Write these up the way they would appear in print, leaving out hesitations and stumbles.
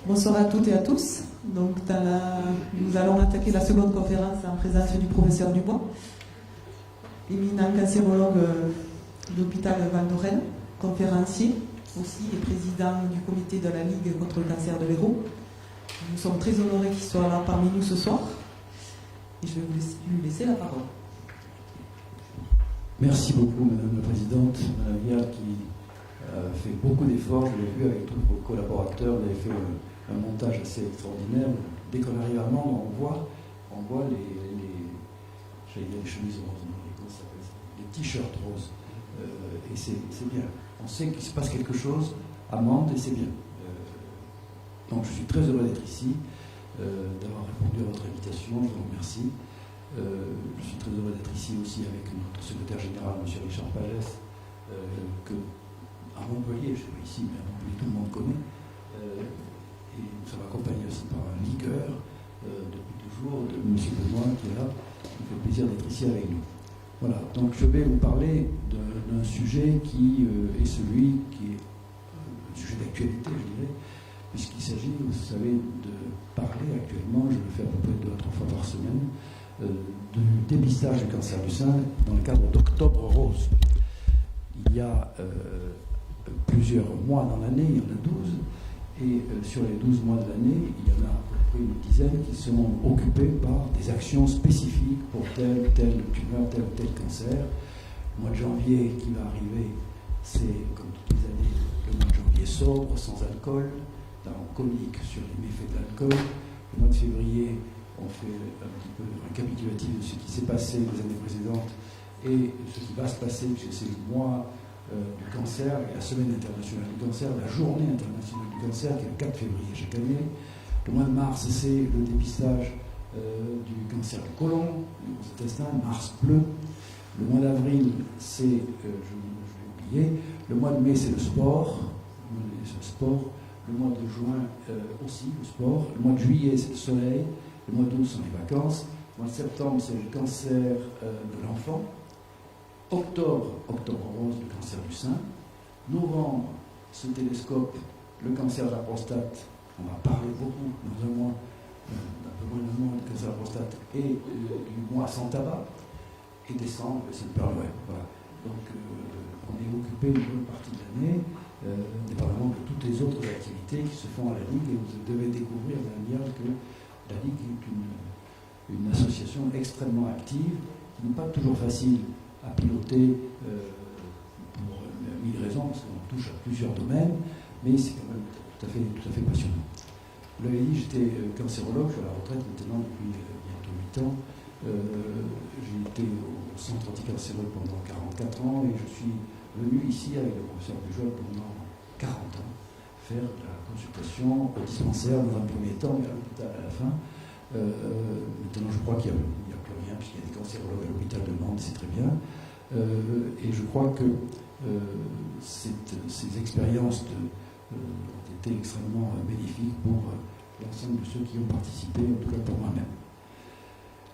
Bonsoir à toutes et à tous. Donc, nous allons attaquer la seconde conférence en présence du professeur Dubois, éminent cancérologue de l'hôpital Val-d'Orel, conférencier aussi et président du comité de la Ligue contre le cancer de l'Hérault. Nous sommes très honorés qu'il soit là parmi nous ce soir. Et je vais lui laisser la parole. Merci beaucoup, Madame la Présidente, Madame Viard, qui fait beaucoup d'efforts. Je l'ai vu avec tous vos collaborateurs. Vous avez fait un montage assez extraordinaire. Dès qu'on arrive à Mende, on voit j'allais dire les chemises roses, les t-shirts roses. Et c'est bien. On sait qu'il se passe quelque chose à Mende et c'est bien. Donc je suis très heureux d'être ici, d'avoir répondu à votre invitation. Je vous remercie. Je suis très heureux d'être ici aussi avec notre secrétaire général, M. Richard Pagès, que à Montpellier, je suis pas ici, mais à Montpellier tout le monde connaît. Et nous sommes accompagnés aussi par un ligueur depuis toujours, de M. Benoît qui est là. Il me fait plaisir d'être ici avec nous. Voilà, donc je vais vous parler d'un sujet qui est celui qui est un sujet d'actualité, je dirais, puisqu'il s'agit, vous savez, de parler actuellement, je le fais à peu près 2 à 3 fois par semaine, du dépistage du cancer du sein dans le cadre d'Octobre Rose. Il y a plusieurs mois dans l'année, il y en a 12, et sur les 12 mois de l'année, il y en a à peu près une dizaine qui sont occupés par des actions spécifiques pour telle tumeur, tel ou tel cancer. Le mois de janvier qui va arriver, c'est, comme toutes les années, le mois de janvier sobre, sans alcool. Là, on communique sur les méfaits de l'alcool. Le mois de février, on fait un petit peu un récapitulatif de ce qui s'est passé les années précédentes et ce qui va se passer, puisque c'est le mois du cancer, la semaine internationale du cancer, la journée internationale du cancer, qui est le 4 février chaque année. Le mois de mars, c'est le dépistage du cancer du côlon, du gros intestin, Mars bleu. Le mois d'avril, c'est, je l'ai oublié, le mois de mai, c'est le sport. Le mois de juin aussi, le sport. Le mois de juillet, c'est le soleil. Le mois d'août sont les vacances. Le mois de septembre, c'est le cancer de l'enfant. Octobre rose, le cancer du sein. Novembre, ce télescope, le cancer de la prostate. On va parler beaucoup dans un mois, un peu moins d'un mois, du cancer de la prostate et du mois sans tabac. Et décembre, c'est le Père Noël. Voilà. Donc, on est occupé une bonne partie de l'année, dépendamment de toutes les autres activités qui se font à la Ligue. Et vous devez découvrir, Madame Viard, que la Ligue est une association extrêmement active, qui n'est pas toujours facile à piloter pour 1000 raisons, parce qu'on touche à plusieurs domaines, mais c'est quand même tout à fait passionnant. Vous l'avez dit, j'étais cancérologue, je suis à la retraite maintenant depuis bientôt 8 ans. J'ai été au centre anticancéreux pendant 44 ans et je suis venu ici avec le professeur Pujol pendant 40 ans faire de la consultation au dispensaire dans un premier temps, mais à l'hôpital à la fin. Maintenant, je crois qu'il n'y a plus rien, puisqu'il y a des cancérologues à l'hôpital de Mende, c'est très bien. Et je crois que ces expériences ont été extrêmement bénéfiques pour l'ensemble de ceux qui ont participé, en tout cas pour moi-même.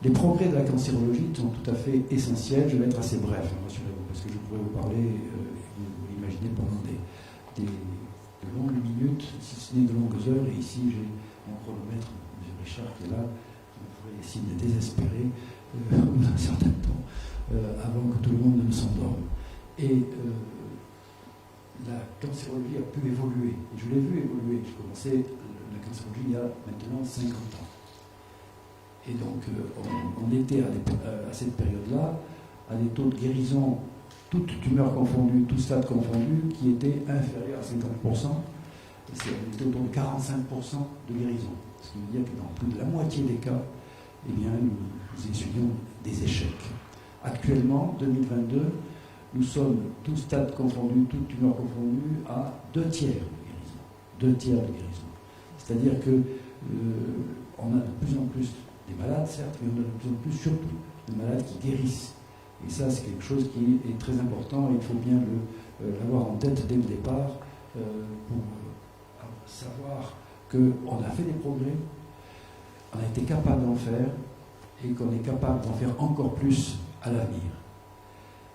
Les progrès de la cancérologie sont tout à fait essentiels. Je vais être assez bref, rassurez-vous, parce que je pourrais vous parler, vous imaginez, pendant de longues minutes, si ce n'est de longues heures. Et ici, j'ai mon chronomètre, M. Richard, qui est là, qui me ferait des signes désespérés d'un certain temps, avant que tout le monde ne s'endorme. Et la cancérologie a pu évoluer. Et je l'ai vu évoluer. J'ai commencé la cancérologie il y a maintenant 50 ans. Et donc, on était à cette période-là à des taux de guérison, toutes tumeurs confondues, tous stades confondus, qui étaient inférieurs à 50%. On était autour de 45% de guérison. Ce qui veut dire que dans plus de la moitié des cas, eh bien, nous essuyions des échecs. Actuellement, 2022, nous sommes, tous stades confondus, toutes tumeurs confondues, à 2 tiers de guérison. 2 tiers de guérison. C'est-à-dire que on a de plus en plus des malades, certes, mais on a de plus en plus surtout des malades qui guérissent. Et ça, c'est quelque chose qui est très important et il faut bien l'avoir en tête dès le départ pour savoir qu'on a fait des progrès, on a été capable d'en faire et qu'on est capable d'en faire encore plus à l'avenir.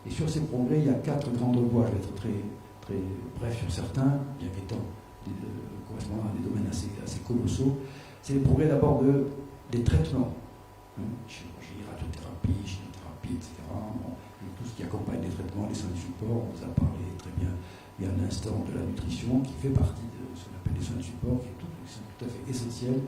Et sur ces progrès, il y a 4 grandes voies. Je vais être très, très bref sur certains, bien qu'étant correspondant à des domaines assez colossaux. C'est les progrès d'abord des traitements, chirurgie, radiothérapie, chimiothérapie, etc. Et tout ce qui accompagne les traitements, les soins de support. On vous a parlé très bien il y a un instant de la nutrition qui fait partie de ce qu'on appelle les soins de support, qui sont tout à fait essentiels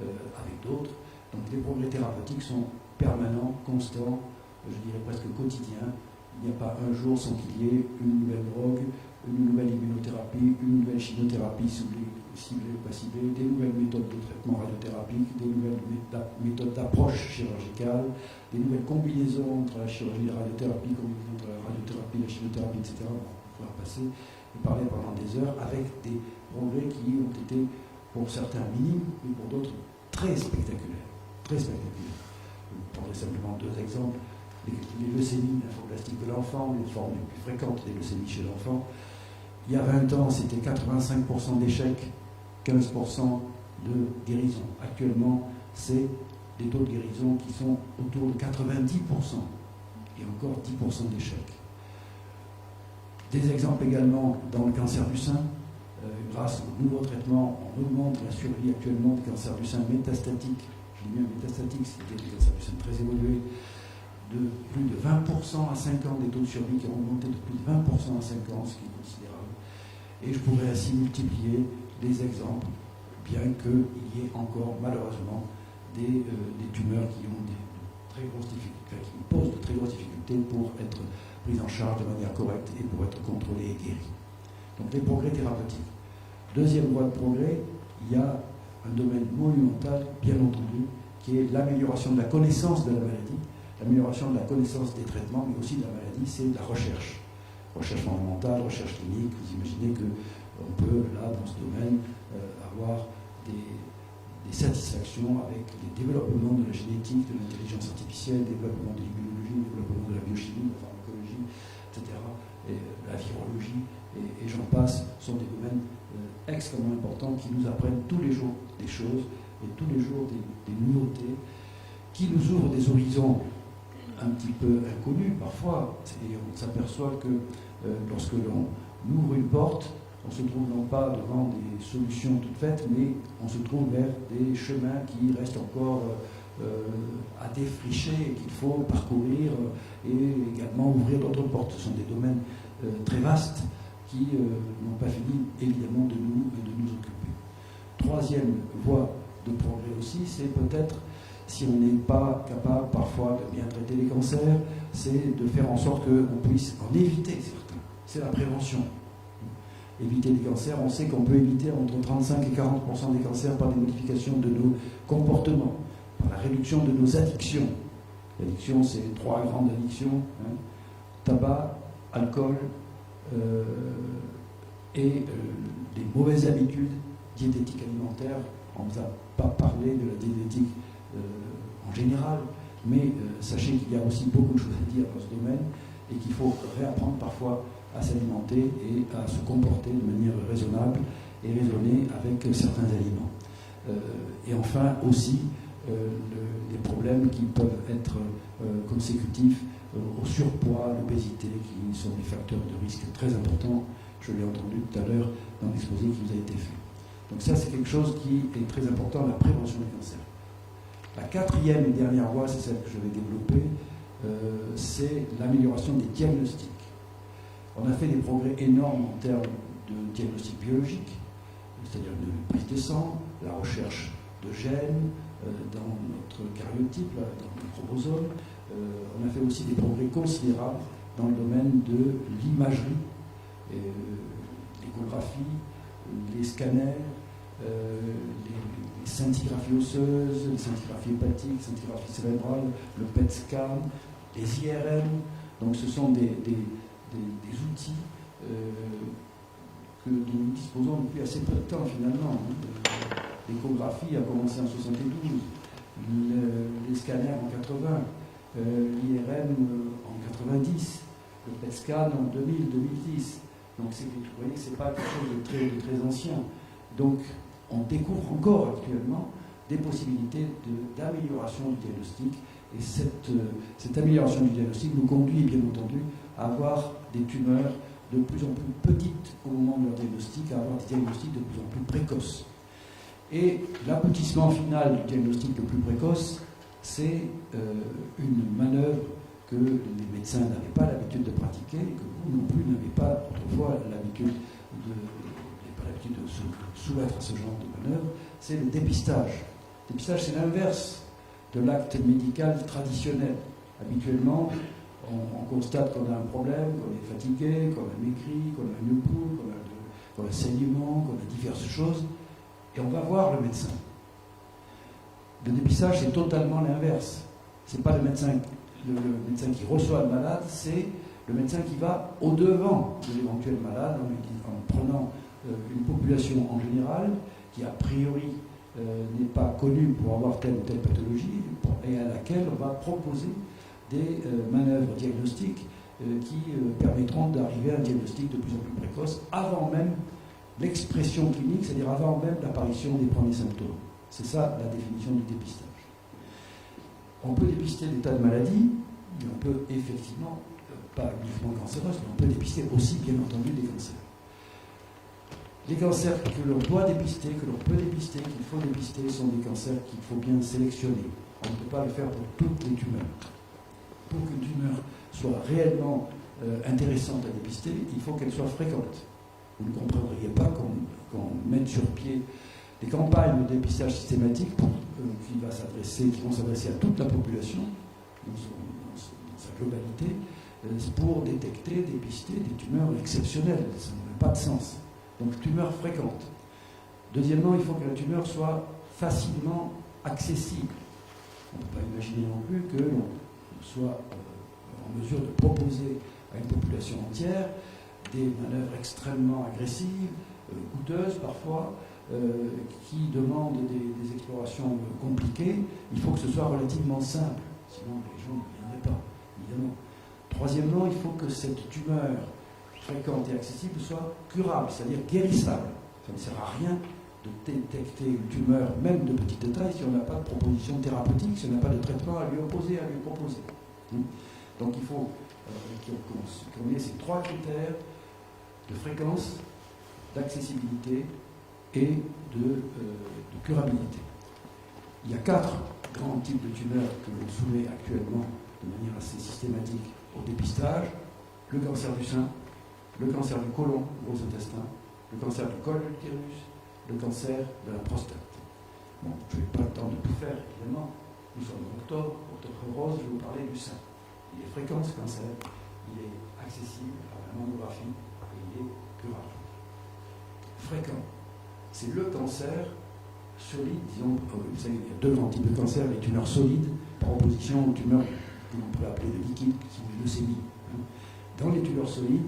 avec d'autres. Donc les progrès thérapeutiques sont permanents, constants, je dirais presque quotidiens. Il n'y a pas un jour sans qu'il y ait une nouvelle drogue, une nouvelle immunothérapie, une nouvelle chimiothérapie ciblée ou pas ciblée, des nouvelles méthodes de traitement radiothérapique, des nouvelles méthodes d'approche chirurgicale, des nouvelles combinaisons entre la chirurgie et la radiothérapie, combinaisons entre la radiothérapie, la chimiothérapie, etc. On va pouvoir passer et parler pendant des heures avec des progrès qui ont été pour certains minimes, mais pour d'autres très spectaculaires. Très spectaculaires. Je prendrai simplement 2 exemples. Les leucémies lymphoblastiques de l'enfant, les formes les plus fréquentes des leucémies chez l'enfant. Il y a 20 ans, c'était 85% d'échecs, 15% de guérison. Actuellement, c'est des taux de guérison qui sont autour de 90% et encore 10% d'échecs. Des exemples également dans le cancer du sein. Grâce aux nouveaux traitements, on augmente la survie actuellement des cancers du sein métastatiques. Je dis bien métastatiques, c'est-à-dire des cancers du sein très évolués, de plus de 20% à 5 ans, des taux de survie qui ont augmenté de plus de 20% à 5 ans, ce qui est considérable. Et je pourrais ainsi multiplier des exemples, bien qu'il y ait encore malheureusement des tumeurs qui ont très grosses difficultés, qui posent de très grosses difficultés pour être prises en charge de manière correcte et pour être contrôlées et guéries. Donc les progrès thérapeutiques. Deuxième voie de progrès, il y a un domaine monumental, bien entendu, qui est l'amélioration de la connaissance de la maladie, l'amélioration de la connaissance des traitements, mais aussi de la maladie, c'est la recherche. Recherche fondamentale, recherche clinique. Vous imaginez qu'on peut, là, dans ce domaine, avoir des satisfactions avec les développements de la génétique, de l'intelligence artificielle, le développement de l'immunologie, le développement de la biochimie, de la pharmacologie, etc., et la virologie, et j'en passe, sont des domaines extrêmement importants qui nous apprennent tous les jours des choses et tous les jours des nouveautés qui nous ouvrent des horizons un petit peu inconnus parfois. Et on s'aperçoit que lorsque l'on ouvre une porte, on se trouve non pas devant des solutions toutes faites, mais on se trouve vers des chemins qui restent encore à défricher et qu'il faut parcourir et également ouvrir d'autres portes. Ce sont des domaines très vastes qui n'ont pas fini évidemment de nous occuper. Troisième voie de progrès aussi, c'est peut-être, si on n'est pas capable parfois de bien traiter les cancers, c'est de faire en sorte qu'on puisse en éviter certains. C'est la prévention. Éviter les cancers, on sait qu'on peut éviter entre 35 et 40% des cancers par des modifications de nos comportements, par la réduction de nos addictions. L'addiction, c'est 3 grandes addictions, tabac, alcool et des mauvaises habitudes diététiques alimentaires. On ne vous a pas parlé de la diététique en général, mais sachez qu'il y a aussi beaucoup de choses à dire dans ce domaine et qu'il faut réapprendre parfois à s'alimenter et à se comporter de manière raisonnable et raisonnée avec certains aliments. Et enfin aussi les problèmes qui peuvent être consécutifs au surpoids, l'obésité, qui sont des facteurs de risque très importants. Je l'ai entendu tout à l'heure dans l'exposé qui vous a été fait. Donc ça, c'est quelque chose qui est très important, la prévention des cancers. La 4e et dernière voie, c'est celle que je vais développer, c'est l'amélioration des diagnostics. On a fait des progrès énormes en termes de diagnostic biologique, c'est-à-dire de prise de sang, la recherche de gènes dans notre karyotype, dans nos chromosomes. On a fait aussi des progrès considérables dans le domaine de l'imagerie, l'échographie, les scanners, les scintigraphies osseuses, les scintigraphies hépatiques, les scintigraphies cérébrales, le PET scan, les IRM. Donc ce sont des outils dont nous disposons depuis assez peu de temps finalement. l'échographie a commencé en 72, les scanners en 80, l'IRM en 90, le PET scan en 2000-2010. Donc vous voyez, c'est pas quelque chose de très ancien. Donc on découvre encore actuellement des possibilités d'amélioration du diagnostic. Et cette amélioration du diagnostic nous conduit, bien entendu, à avoir des tumeurs de plus en plus petites au moment de leur diagnostic, à avoir des diagnostics de plus en plus précoces. Et l'aboutissement final du diagnostic le plus précoce, c'est une manœuvre que les médecins n'avaient pas l'habitude de pratiquer, et que vous non plus n'avez pas autrefois l'habitude de se soumettre à ce genre de manœuvre, c'est le dépistage. Le dépistage, c'est l'inverse de l'acte médical traditionnel. Habituellement, on constate qu'on a un problème, qu'on est fatigué, qu'on a maigri, qu'on a une pouls, qu'on a un saignement, qu'on a diverses choses, et on va voir le médecin. Le dépistage, c'est totalement l'inverse. C'est pas le médecin qui reçoit le malade, c'est le médecin qui va au-devant de l'éventuel malade en prenant une population en général qui a priori n'est pas connue pour avoir telle ou telle pathologie et à laquelle on va proposer des manœuvres diagnostiques qui permettront d'arriver à un diagnostic de plus en plus précoce avant même l'expression clinique, c'est-à-dire avant même l'apparition des premiers symptômes. C'est ça la définition du dépistage. On peut dépister des tas de maladies, mais on peut effectivement, pas uniquement cancéreuses, mais on peut dépister aussi, bien entendu, des cancers. Les cancers que l'on doit dépister, que l'on peut dépister, qu'il faut dépister, sont des cancers qu'il faut bien sélectionner. On ne peut pas le faire pour toutes les tumeurs. Pour qu'une tumeur soit réellement intéressante à dépister, il faut qu'elle soit fréquente. Vous ne comprendriez pas qu'on mette sur pied des campagnes de dépistage systématique qui vont s'adresser à toute la population, dans sa globalité, pour détecter, dépister des tumeurs exceptionnelles. Ça n'a pas de sens. Donc, tumeur fréquente. Deuxièmement, il faut que la tumeur soit facilement accessible. On ne peut pas imaginer non plus que l'on soit en mesure de proposer à une population entière des manœuvres extrêmement agressives, coûteuses parfois, qui demandent des explorations compliquées. Il faut que ce soit relativement simple, sinon les gens ne viendraient pas, évidemment. Troisièmement, il faut que cette tumeur fréquente et accessible soit curable, c'est-à-dire guérissable. Ça ne sert à rien de détecter une tumeur, même de petite taille, si on n'a pas de proposition thérapeutique, si on n'a pas de traitement à lui opposer, à lui proposer. Donc il faut qu'on ait ces trois critères de fréquence, d'accessibilité et de curabilité. Il y a 4 grands types de tumeurs que l'on soumet actuellement de manière assez systématique au dépistage: le cancer du sein, le cancer du côlon, gros intestin, le cancer du col de l'utérus, le cancer de la prostate. Bon, je n'ai pas le temps de tout faire, évidemment. Nous sommes en octobre rose, je vais vous parler du sein. Il est fréquent ce cancer, il est accessible à la mammographie et il est curable. Fréquent, c'est le cancer solide, disons, vous savez, il y a 2 grands types de cancers, les tumeurs solides, par opposition aux tumeurs que l'on pourrait appeler de liquide, qui sont les leucémies. Dans les tumeurs solides,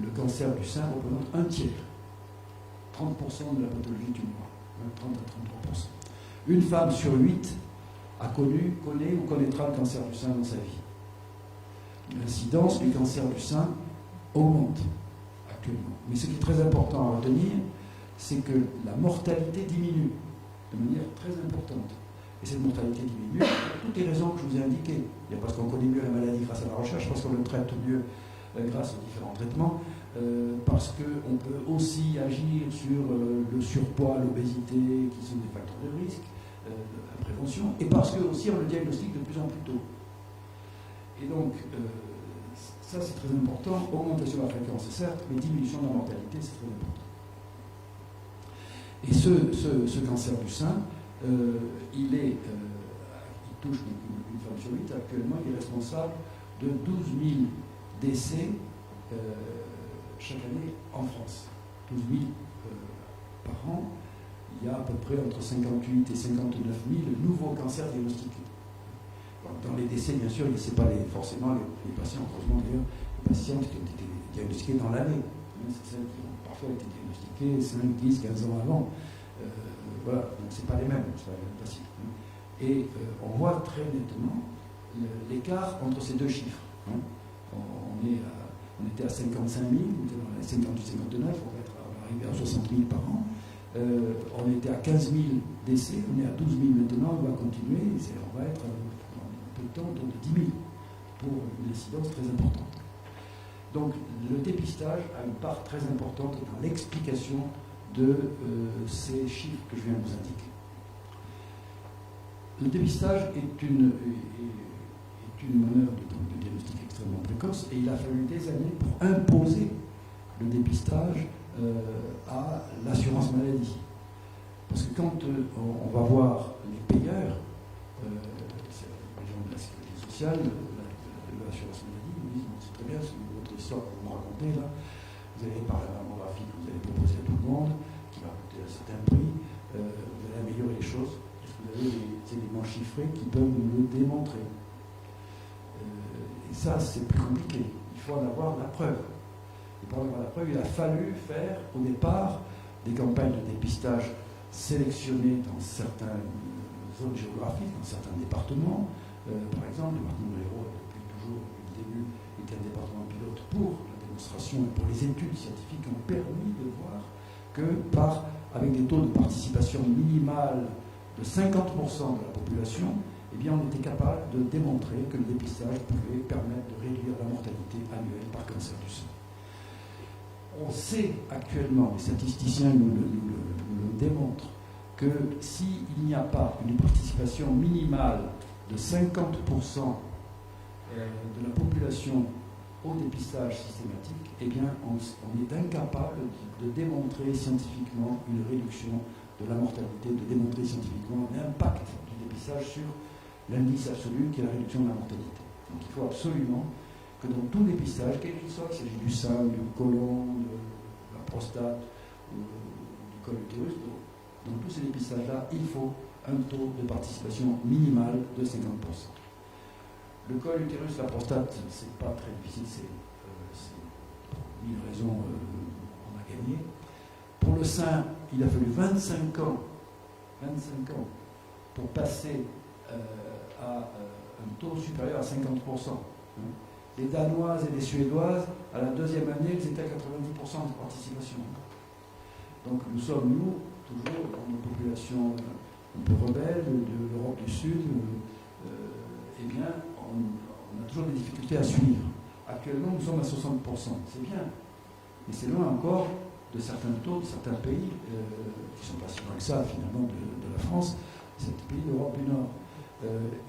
le cancer du sein représente un tiers, 30% de la pathologie tumourale, 30 à 33%. Une femme sur 8 connaît ou connaîtra le cancer du sein dans sa vie. L'incidence du cancer du sein augmente actuellement. Mais ce qui est très important à retenir, c'est que la mortalité diminue de manière très importante. Et cette mortalité diminue pour toutes les raisons que je vous ai indiquées. Il y a parce qu'on connaît mieux la maladie grâce à la recherche, parce qu'on le traite mieux grâce aux différents traitements, parce qu'on peut aussi agir sur le surpoids, l'obésité, qui sont des facteurs de risque, la prévention, et parce que aussi on le diagnostique de plus en plus tôt. Et donc, ça c'est très important. Augmentation de la fréquence, certes, mais diminution de la mortalité, c'est très important. Et ce cancer du sein, il touche une femme sur 8. Actuellement, il est responsable de 12 000 décès chaque année en France. 12 000 par an. Il y a à peu près entre 58 et 59 000 nouveaux cancers diagnostiqués. Dans les décès, bien sûr, ce n'est pas forcément les patients, heureusement d'ailleurs, les patients qui ont été diagnostiqués dans l'année. C'est celles qui ont parfois été diagnostiquées 5, 10, 15 ans avant. Voilà, donc c'est pas les mêmes, c'est pas les mêmes principes. Et on voit très nettement l'écart entre ces deux chiffres. On était à 55 000, on était dans les 58-59, on va arriver à 60 000 par an. On était à 15 000 décès, on est à 12 000 maintenant, on va continuer, on va être dans un peu de temps autour de 10 000 pour une incidence très importante. Donc le dépistage a une part très importante dans l'explication de ces chiffres que je viens de vous indiquer. Le dépistage est une manœuvre de diagnostic extrêmement précoce et il a fallu des années pour imposer le dépistage à l'assurance maladie. Parce que quand on va voir les payeurs, les gens de la sécurité sociale, de l'assurance maladie, ils disent c'est très bien, c'est votre histoire que vous me racontez là, vous allez par la mammographie que vous allez proposer à tout le monde, qui va coûter un certain prix, vous allez améliorer les choses, parce que vous avez des éléments chiffrés qui peuvent le démontrer. Et ça, c'est plus compliqué. Il faut en avoir la preuve. Et pour en avoir la preuve, il a fallu faire au départ des campagnes de dépistage sélectionnées dans certaines zones géographiques, dans certains départements. Par exemple, le département de l'Hérault, depuis toujours, depuis le début, était un département pilote pour la démonstration et pour les études scientifiques qui ont permis de voir que avec des taux de participation minimale de 50% de la population, eh bien, on était capable de démontrer que le dépistage pouvait permettre de réduire la mortalité annuelle par cancer du sein. On sait actuellement, les statisticiens nous le démontrent, que s'il n'y a pas une participation minimale de 50% de la population au dépistage systématique, eh bien, on est incapable de démontrer scientifiquement une réduction de la mortalité, de démontrer scientifiquement l'impact du dépistage sur l'indice absolu qui est la réduction de la mortalité. Donc il faut absolument que dans tout dépistage, quel qu'il soit, qu'il s'agit du sein, du côlon, de la prostate ou du col utérus, dans tous ces dépistages-là, il faut un taux de participation minimal de 50%. Le col utérus, la prostate, c'est pas très difficile, c'est pour 1000 raisons, on a gagné. Pour le sein, il a fallu 25 ans pour passer à un taux supérieur à 50%. Les Danoises et les Suédoises, à la deuxième année, ils étaient à 90% de participation. Donc nous sommes, nous, toujours dans une population un peu rebelle de l'Europe du Sud, eh bien, on a toujours des difficultés à suivre. Actuellement, nous sommes à 60%. C'est bien, mais c'est loin encore de certains taux, de certains pays, qui ne sont pas si loin que ça, finalement, de la France, certains pays d'Europe du Nord.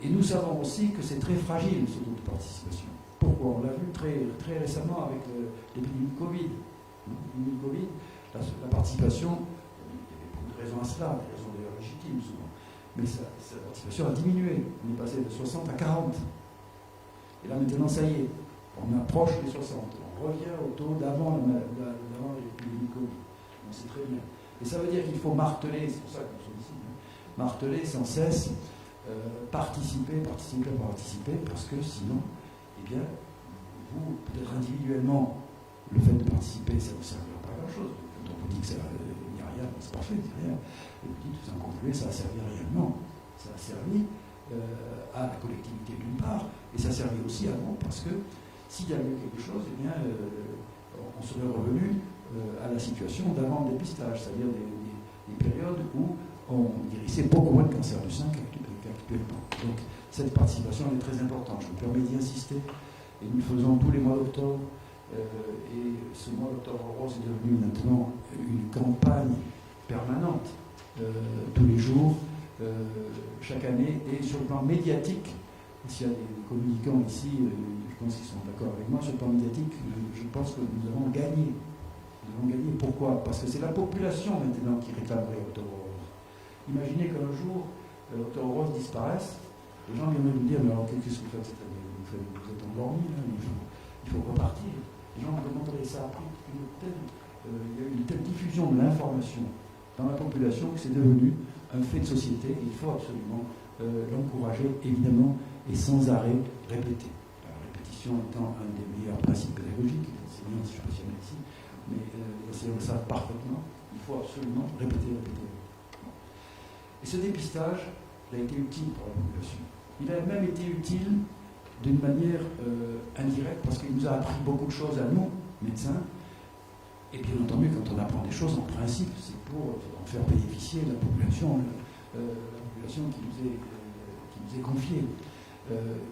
Et nous savons aussi que c'est très fragile, ce taux de participation. Pourquoi? On l'a vu très récemment avec l'épidémie de Covid. L'épidémie de Covid, la participation, il y avait beaucoup de raisons à cela, des raisons d'ailleurs légitimes souvent, mais sa participation a diminué. On est passé de 60 à 40. Et là maintenant, ça y est, on approche les 60. On revient au taux d'avant l'épidémie de Covid. Donc c'est très bien. Et ça veut dire qu'il faut marteler, c'est pour ça que nous sommes ici, marteler sans cesse, participer, parce que sinon, eh bien, vous, peut-être individuellement, le fait de participer, ça ne vous servira pas à grand-chose. Quand on vous dit que ça n'y a rien, c'est parfait, c'est rien. Et vous dites, vous en concluez, ça a servi réellement. Ça a servi à la collectivité d'une part, et ça a servi aussi à vous, parce que s'il y avait eu quelque chose, eh bien, on serait revenu à la situation d'avant le dépistage, c'est-à-dire des périodes où on guérissait beaucoup moins de cancer du sein qu'actuellement. Donc, cette participation est très importante. Je me permets d'y insister. Et nous le faisons tous les mois d'octobre. Et ce mois d'octobre rose est devenu maintenant une campagne permanente, tous les jours, chaque année, et sur le plan médiatique. S'il y a des communicants ici, je pense qu'ils sont d'accord avec moi, sur le plan médiatique, je pense que nous avons gagné. Nous avons gagné. Pourquoi? Parce que c'est la population maintenant qui réclamerait Octobre Rose. Imaginez qu'un jour, Octobre Rose disparaisse, les gens viennent nous dire, mais alors qu'est-ce que vous faites cette année? Vous êtes endormis, il faut repartir. Les gens me demanderaient, ça a pris il y a eu une telle diffusion de l'information dans la population que c'est devenu un fait de société. Il faut absolument l'encourager, évidemment, et sans arrêt répéter. La répétition étant un des meilleurs principes pédagogiques, les enseignants, si je peux dire ici, mais les enseignants le savent parfaitement, il faut absolument répéter. Et ce dépistage, il a été utile pour la population. Il a même été utile d'une manière indirecte, parce qu'il nous a appris beaucoup de choses à nous, médecins. Et bien entendu, quand on apprend des choses, en principe, c'est pour en faire bénéficier la population qui nous est confiée.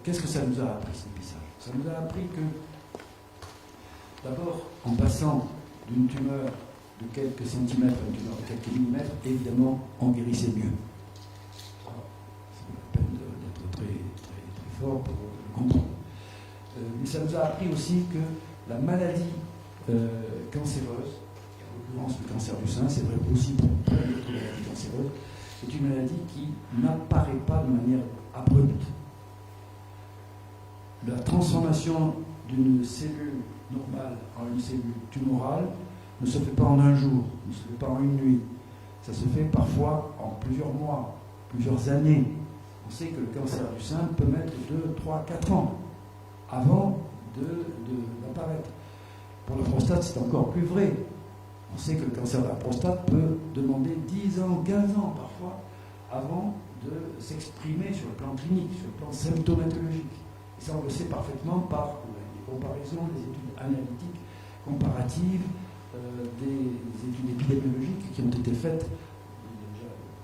Qu'est-ce que ça nous a appris, ce dépistage? Ça nous a appris que, d'abord, en passant d'une tumeur de quelques centimètres à une tumeur de quelques millimètres, évidemment, on guérissait mieux. C'est la peine d'être très, très, très fort pour le comprendre. Mais ça nous a appris aussi que la maladie cancéreuse, et en l'occurrence le cancer du sein, c'est vrai aussi pour plein d'autres maladies cancéreuses, est une maladie qui n'apparaît pas de manière abrupte. La transformation d'une cellule normale en une cellule tumorale ne se fait pas en un jour, ne se fait pas en une nuit. Ça se fait parfois en plusieurs mois, plusieurs années. On sait que le cancer du sein peut mettre 2, 3, 4 ans avant d'apparaître. Pour la prostate, c'est encore plus vrai. On sait que le cancer de la prostate peut demander 10 ans, 15 ans parfois, avant de s'exprimer sur le plan clinique, sur le plan symptomatologique. Et ça, on le sait parfaitement par les comparaisons, les études analytiques, comparatives, des études épidémiologiques qui ont été faites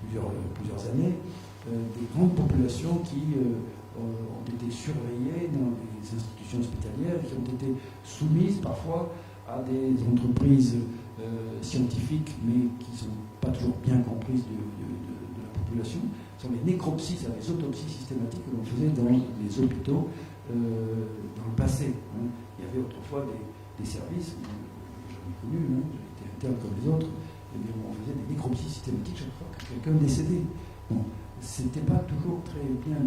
il y a déjà plusieurs années, des grandes populations qui ont été surveillées dans les institutions hospitalières, qui ont été soumises parfois à des entreprises scientifiques, mais qui ne sont pas toujours bien comprises de la population. Ce sont les nécropsies, les autopsies systématiques que l'on faisait dans les hôpitaux dans le passé. Il y avait autrefois des services, j'en ai connu, j'ai été interne comme les autres, et bien on faisait des nécropsies systématiques chaque fois que quelqu'un décédait. Bon, c'était pas toujours très bien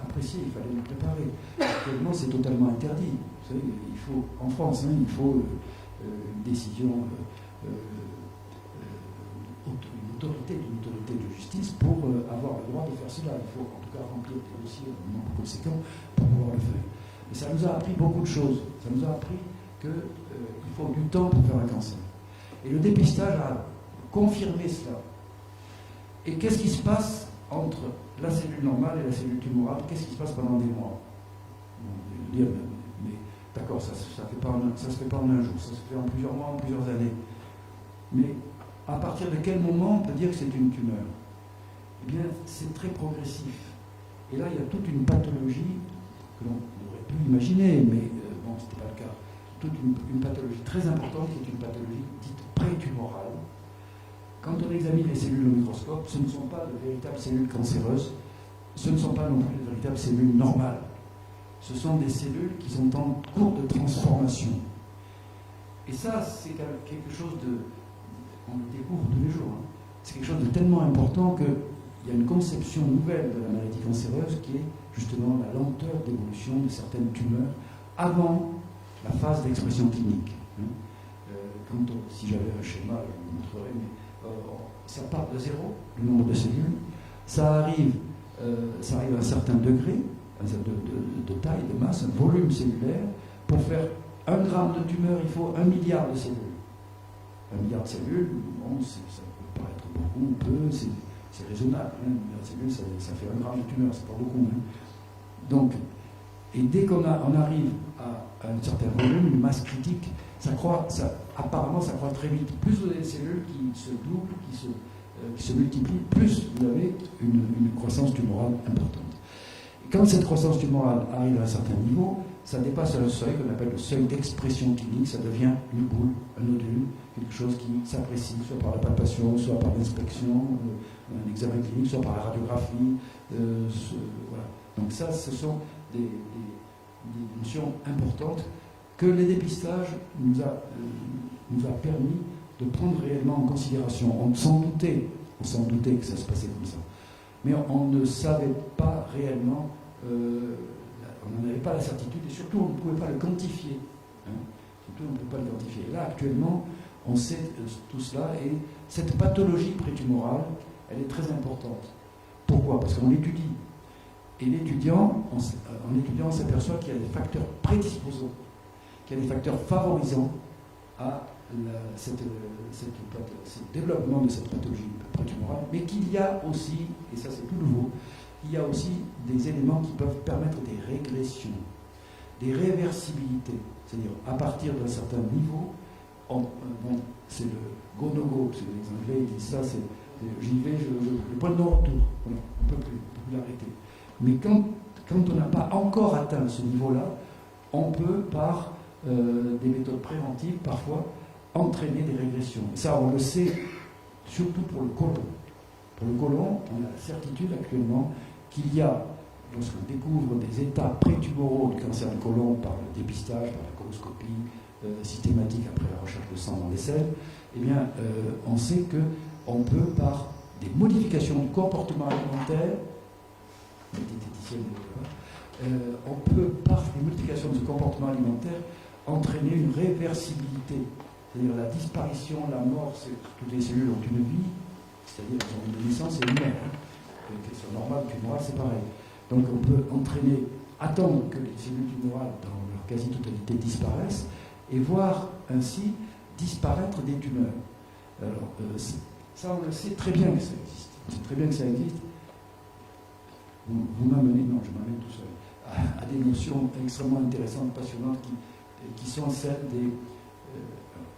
apprécié, il fallait le préparer. Actuellement, c'est totalement interdit. Vous savez, il faut, en France, il faut une décision, une autorité de justice pour avoir le droit de faire cela. Il faut en tout cas remplir des dossiers en nombre conséquent pour pouvoir le faire. Et ça nous a appris beaucoup de choses. Ça nous a appris qu'il faut du temps pour faire un cancer. Et le dépistage a confirmé cela. Et qu'est-ce qui se passe entre la cellule normale et la cellule tumorale? Qu'est-ce qui se passe pendant des mois? Vous allez dire, mais d'accord, ça se fait pas en un jour, ça se fait en plusieurs mois, en plusieurs années. Mais à partir de quel moment on peut dire que c'est une tumeur? Eh bien, c'est très progressif. Et là, il y a toute une pathologie que l'on aurait pu imaginer, mais bon, ce n'était pas le cas. Toute une pathologie très importante qui est une pathologie dite prétumorale. Quand on examine les cellules au microscope, ce ne sont pas de véritables cellules cancéreuses, ce ne sont pas non plus de véritables cellules normales. Ce sont des cellules qui sont en cours de transformation. Et ça, c'est quelque chose on le découvre tous les jours. C'est quelque chose de tellement important qu'il y a une conception nouvelle de la maladie cancéreuse qui est justement la lenteur d'évolution de certaines tumeurs avant la phase d'expression clinique. Si j'avais un schéma, je vous montrerais, mais ça part de zéro, le nombre de cellules, ça arrive à un certain degré, de taille, de masse, un volume cellulaire. Pour faire 1 gramme de tumeur, il faut 1 milliard de cellules. 1 milliard de cellules, bon, ça peut paraître beaucoup ou peu, c'est raisonnable. 1 milliard de cellules, ça fait 1 gramme de tumeur, c'est pas beaucoup. Donc, et dès qu'on arrive à un certain volume, une masse critique, apparemment ça croît très vite. Plus vous avez des cellules qui se doublent, qui se multiplient, plus vous avez une croissance tumorale importante. Et quand cette croissance tumorale arrive à un certain niveau, ça dépasse un seuil qu'on appelle le seuil d'expression clinique, ça devient une boule, un nodule, quelque chose qui s'apprécie, soit par la palpation, soit par l'inspection, un examen clinique, soit par la radiographie. Voilà. Donc ça, ce sont des notions importantes que les dépistages nous a permis de prendre réellement en considération. On s'en doutait que ça se passait comme ça. Mais on ne savait pas réellement, on n'en avait pas la certitude, et surtout on ne pouvait pas le quantifier. Surtout on ne peut pas le quantifier. Là, actuellement, on sait tout cela, et cette pathologie prétumorale, elle est très importante. Pourquoi? Parce qu'on l'étudie. Et l'étudiant, en étudiant, on s'aperçoit qu'il y a des facteurs prédisposants, qu'il y a des facteurs favorisants à ce développement de cette pathologie prétumorale, mais qu'il y a aussi, et ça c'est tout nouveau, il y a aussi des éléments qui peuvent permettre des régressions, des réversibilités. C'est-à-dire, à partir d'un certain niveau, c'est le go-no-go, c'est les Anglais ils disent ça, c'est j'y vais, le point de non-retour. Voilà, on ne peut plus l'arrêter. Mais quand on n'a pas encore atteint ce niveau-là, on peut, par des méthodes préventives, parfois, entraîner des régressions. Et ça, on le sait surtout pour le côlon. Pour le côlon, on a la certitude actuellement qu'il y a, lorsqu'on découvre des états prétumoraux du cancer du côlon par le dépistage, par la coloscopie systématique après la recherche de sang dans les selles, eh bien, on sait qu'on peut, par des modifications du comportement alimentaire, on peut, par des modifications de ce comportement alimentaire, entraîner une réversibilité. C'est-à-dire la disparition, la mort, toutes les cellules ont une vie, c'est-à-dire qu'elles ont une naissance et une mort. Qu'elles soient normales, tumorales, c'est pareil. Donc on peut entraîner, attendre que les cellules tumorales, dans leur quasi-totalité, disparaissent, et voir ainsi disparaître des tumeurs. Alors, ça, on le sait très bien que ça existe. On sait très bien que ça existe. Vous m'amenez, non, je m'amène tout seul, à des notions extrêmement intéressantes, passionnantes, qui sont celles des...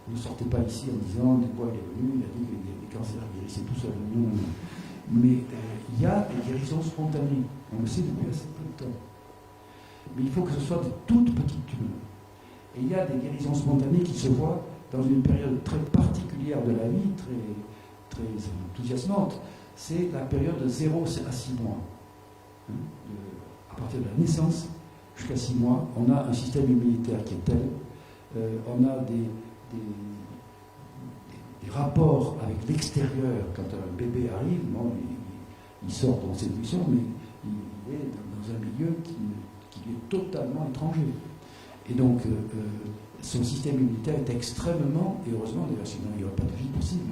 ne sortez pas ici en disant, des fois il est venu, il a dit que les cancers guérissaient tout seul. Non. Mais il y a des guérisons spontanées. On le sait depuis assez peu de temps. Mais il faut que ce soit de toutes petites tumeurs. Et il y a des guérisons spontanées qui se voient dans une période très particulière de la vie, très enthousiasmante. C'est la période de 0 à 6 mois. À partir de la naissance jusqu'à 6 mois, on a un système immunitaire qui est tel, on a des rapports avec l'extérieur. Quand un bébé arrive, bon, il sort dans ses buissons, mais il est dans un milieu qui lui est totalement étranger. Et donc, son système immunitaire est extrêmement, et heureusement d'ailleurs, sinon il n'y aurait pas de vie possible,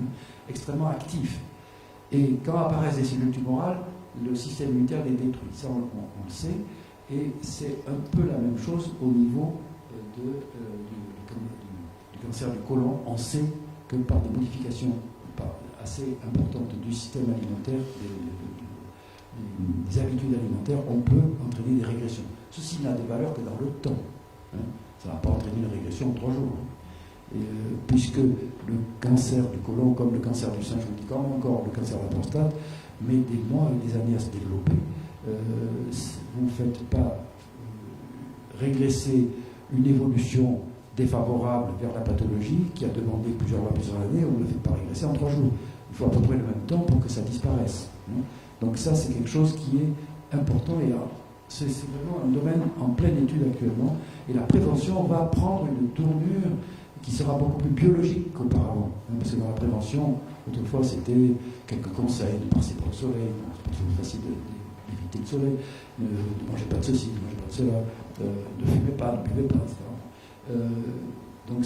extrêmement actif. Et quand apparaissent des cellules tumorales, le système immunitaire les détruit. Ça, on le sait. Et c'est un peu la même chose au niveau du cancer du côlon. On sait que par des modifications assez importantes du système alimentaire, des habitudes alimentaires, on peut entraîner des régressions. Ceci n'a de valeur que dans le temps. Ça ne va pas entraîner une régression en 3 jours. Puisque le cancer du côlon, comme le cancer du sein, je vous dis comme encore le cancer de la prostate, met des mois et des années à se développer. Vous ne faites pas régresser une évolution défavorable vers la pathologie qui a demandé plusieurs années, vous ne le faites pas régresser en 3 jours. Il faut à peu près le même temps pour que ça disparaisse. Donc ça, c'est quelque chose qui est important et c'est vraiment un domaine en pleine étude actuellement. Et la prévention va prendre une tournure qui sera beaucoup plus biologique qu'auparavant. Parce que dans la prévention, autrefois, c'était quelques conseils, de passer par le soleil, c'est pas toujours facile d'éviter le soleil, ne mangez pas de ceci, ne mangez pas de cela, ne fumez pas, ne buvez pas, etc. Donc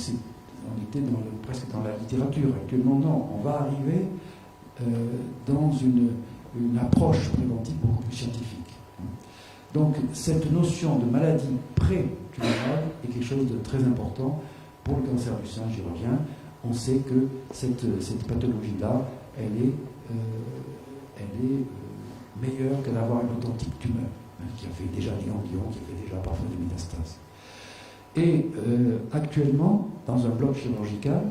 on était presque dans la littérature. Actuellement, non, on va arriver dans une approche préventive beaucoup plus scientifique. Donc cette notion de maladie pré-tumorale est quelque chose de très important. Pour le cancer du sein, j'y reviens, on sait que cette pathologie-là, elle est meilleure que d'avoir une authentique tumeur, qui a fait déjà des ganglions, qui a fait déjà parfois des métastases. Et actuellement, dans un bloc chirurgical,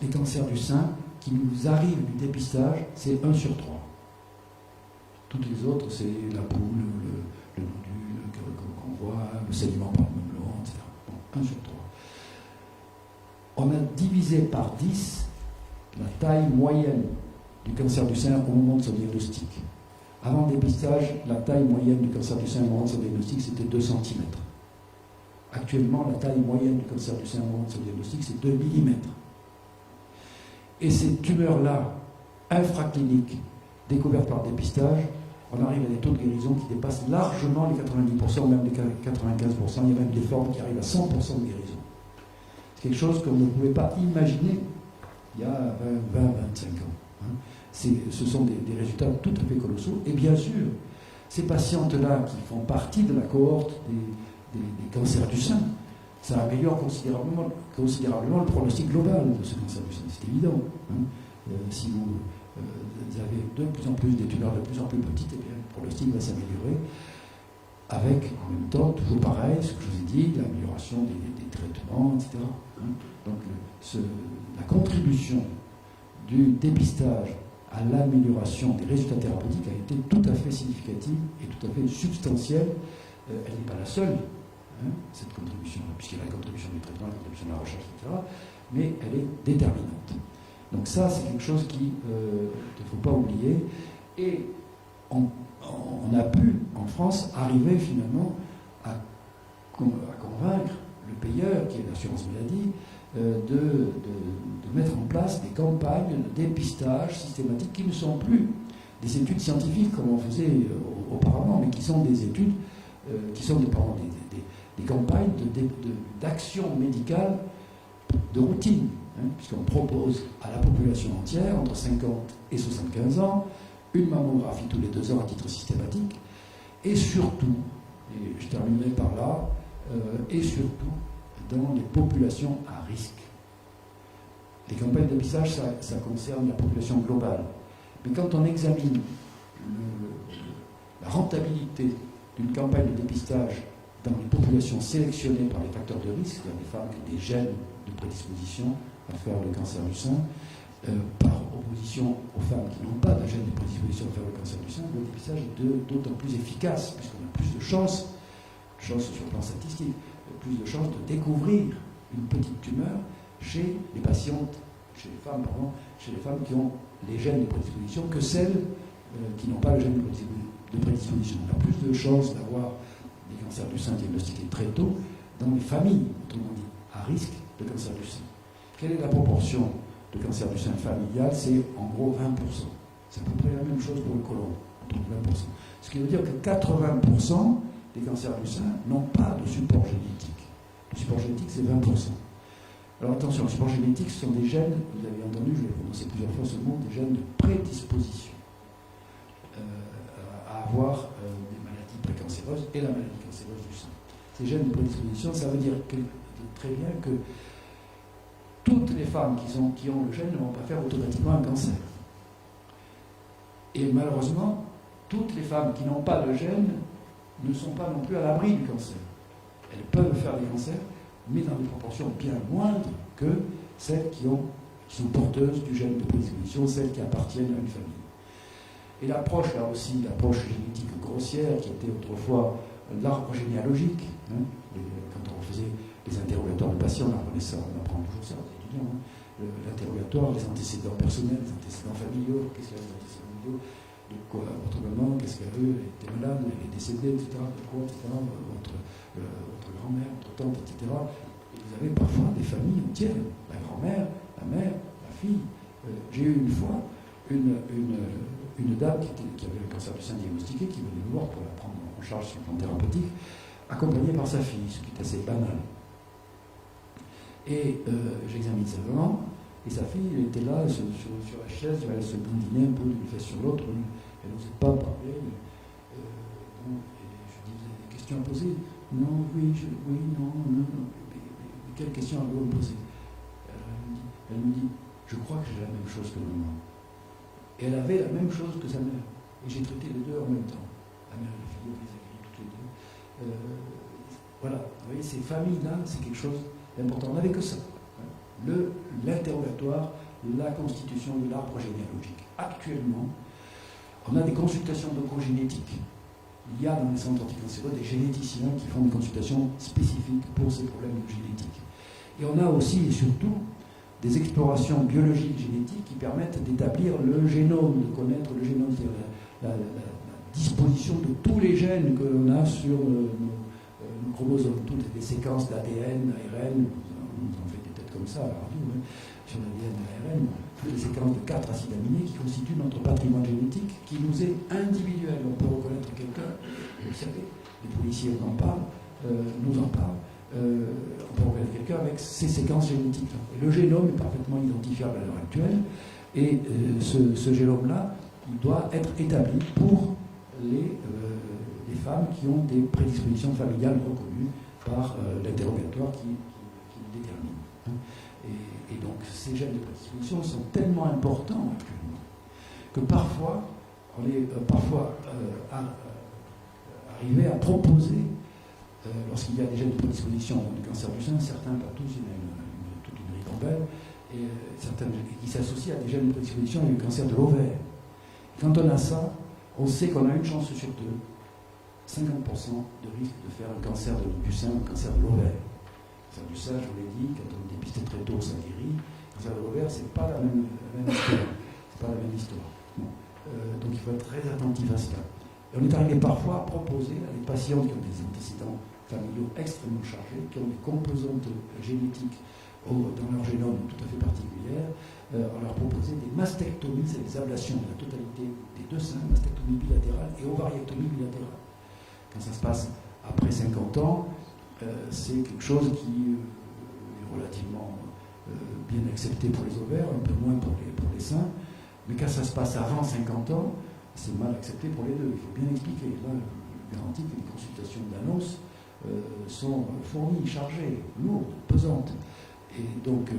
les cancers du sein qui nous arrivent du dépistage, c'est 1 sur 3. Toutes les autres, c'est la boule, le nodule qu'on voit, le saignement par le melon, etc. Bon, 1 sur 3. On a divisé par 10 la taille moyenne du cancer du sein au moment de son diagnostic. Avant le dépistage, la taille moyenne du cancer du sein au moment de son diagnostic, c'était 2 cm. Actuellement, la taille moyenne du cancer du sein au moment de son diagnostic, c'est 2 mm. Et ces tumeurs-là, infracliniques, découvertes par dépistage, on arrive à des taux de guérison qui dépassent largement les 90%, même les 95%. Il y a même des formes qui arrivent à 100% de guérison. C'est quelque chose qu'on ne pouvait pas imaginer il y a 20, 25 ans. Ce sont des résultats tout à fait colossaux. Et bien sûr, ces patientes-là qui font partie de la cohorte des cancers du sein, ça améliore considérablement le pronostic global de ce cancer du sein, c'est évident. Hein. Si vous avez de plus en plus des tumeurs de plus en plus petites, eh bien, le pronostic va s'améliorer, avec en même temps, toujours pareil, ce que je vous ai dit, l'amélioration des traitements, etc. Hein. Donc la contribution du dépistage à l'amélioration des résultats thérapeutiques a été tout à fait significative et tout à fait substantielle. Elle n'est pas la seule, hein, cette contribution, puisqu'il y a la contribution du traitement, la contribution de la recherche, etc., mais elle est déterminante. Donc ça, c'est quelque chose qu'il ne faut pas oublier. Et on a pu, en France, arriver finalement à convaincre le payeur, qui est l'assurance maladie, de mettre en place des campagnes de dépistage systématique qui ne sont plus des études scientifiques comme on faisait auparavant, mais qui sont des études, qui sont des campagnes d'action médicale de routine, hein, puisqu'on propose à la population entière, entre 50 et 75 ans, une mammographie tous les 2 ans à titre systématique, et surtout, et je terminerai par là, et surtout dans les populations à risque. Les campagnes de dépistage, ça concerne la population globale. Mais quand on examine la rentabilité d'une campagne de dépistage dans les populations sélectionnées par les facteurs de risque, c'est-à-dire des femmes qui ont des gènes de prédisposition à faire le cancer du sein, par opposition aux femmes qui n'ont pas de gènes de prédisposition à faire le cancer du sein, le dépistage est d'autant plus efficace, puisqu'on a plus de chances sur le plan statistique, plus de chances de découvrir une petite tumeur chez les patientes, chez les femmes qui ont les gènes de prédisposition que celles qui n'ont pas le gène de prédisposition. On a plus de chances d'avoir des cancers du sein diagnostiqués très tôt dans les familles, autrement dit, à risque de cancer du sein. Quelle est la proportion de cancer du sein familial? C'est en gros 20%. C'est à peu près la même chose pour le côlon, entre 20%. Ce qui veut dire que 80% des cancers du sein n'ont pas de support génétique. Le support génétique, c'est 20%. Alors attention, le support génétique, ce sont des gènes, vous avez entendu, je l'ai prononcé plusieurs fois ce mot, des gènes de prédisposition à avoir des maladies précancéreuses et la maladie cancéreuse du sein. Ces gènes de prédisposition, ça veut dire très bien que toutes les femmes qui ont le gène ne vont pas faire automatiquement un cancer. Et malheureusement, toutes les femmes qui n'ont pas le gène ne sont pas non plus à l'abri du cancer. Elles peuvent faire des cancers, mais dans des proportions bien moindres que celles qui sont porteuses du gène de prédisposition, celles qui appartiennent à une famille. Et l'approche, là aussi, l'approche génétique grossière, qui était autrefois l'arbre généalogique, hein, quand on faisait les interrogatoires de patients, on apprenait ça, on apprend toujours ça aux étudiants, hein, l'interrogatoire, les antécédents personnels, les antécédents familiaux, qu'est-ce qu'il y a des antécédents familiaux, de quoi votre maman, qu'est-ce qu'elle veut, elle était malade, elle est décédée, etc., de quoi, etc., votre grand-mère, votre tante, etc. Et vous avez parfois des familles entières, la grand-mère, la mère, la fille. J'ai eu une fois une dame qui avait le cancer du sein diagnostiqué, qui venait nous voir pour la prendre en charge sur le plan thérapeutique, accompagnée par sa fille, ce qui est assez banal. Et j'examine sa maman, et sa fille, elle était là, sur la chaise, elle se bondinait un peu d'une fesse sur l'autre, elle n'osait pas parler. Bon, et je dis, vous avez des questions à poser? Non, oui, non. Quelle question allez-vous me poser? Elle me dit, je crois que j'ai la même chose que maman. Et elle avait la même chose que sa mère. Et j'ai traité les deux en même temps. La mère et la fille, on les a guéris toutes les deux. Voilà, vous voyez, ces familles-là, c'est quelque chose d'important. On n'avait que ça. L'interrogatoire, la constitution de l'arbre généalogique. Actuellement, on a des consultations d'oncogénétique. Il y a dans les centres anticancéreux des généticiens qui font des consultations spécifiques pour ces problèmes génétiques. Et on a aussi et surtout des explorations biologiques génétiques qui permettent d'établir le génome, de connaître le génome, c'est-à-dire la disposition de tous les gènes que l'on a sur nos chromosomes, toutes les séquences d'ADN, d'ARN, vous en faites des têtes comme ça à la radio, hein, sur l'ADN, l'ARN, toutes les séquences de 4 acides aminés qui constituent notre patrimoine génétique, qui nous est individuel. On peut reconnaître quelqu'un, vous le savez, les policiers nous en parlent, on peut reconnaître quelqu'un avec ces séquences génétiques. Et le génome est parfaitement identifiable à l'heure actuelle, et ce génome-là, il doit être établi pour les femmes qui ont des prédispositions familiales reconnues, par l'interrogatoire qui le détermine. Et donc ces gènes de prédisposition sont tellement importants actuellement que parfois on est arrivé à proposer, lorsqu'il y a des gènes de prédisposition du cancer du sein, certains, pas tous, il y en a toute une ribambelle, et certains qui s'associent à des gènes de prédisposition du cancer de l'ovaire. Quand on a ça, on sait qu'on a une chance sur deux, 50% de risque de faire un cancer du sein, un cancer de l'ovaire. Le cancer du sein, je vous l'ai dit, quand on est dépisté très tôt, ça guérit. Le cancer de l'ovaire, c'est pas la même histoire. C'est pas la même histoire. Bon. Donc il faut être très attentif à cela. Et on est arrivé parfois à proposer à des patients qui ont des antécédents familiaux extrêmement chargés, qui ont des composantes génétiques dans leur génome tout à fait particulières, on leur proposait des mastectomies, c'est des ablations de la totalité des deux seins, mastectomie bilatérale et ovariectomie bilatérale. Quand ça se passe après 50 ans, c'est quelque chose qui est relativement bien accepté pour les ovaires, un peu moins pour les seins, mais quand ça se passe avant 50 ans, c'est mal accepté pour les deux. Il faut bien expliquer. Là, je garantis que les consultations d'annonce sont fournies, chargées, lourdes, pesantes. Et donc,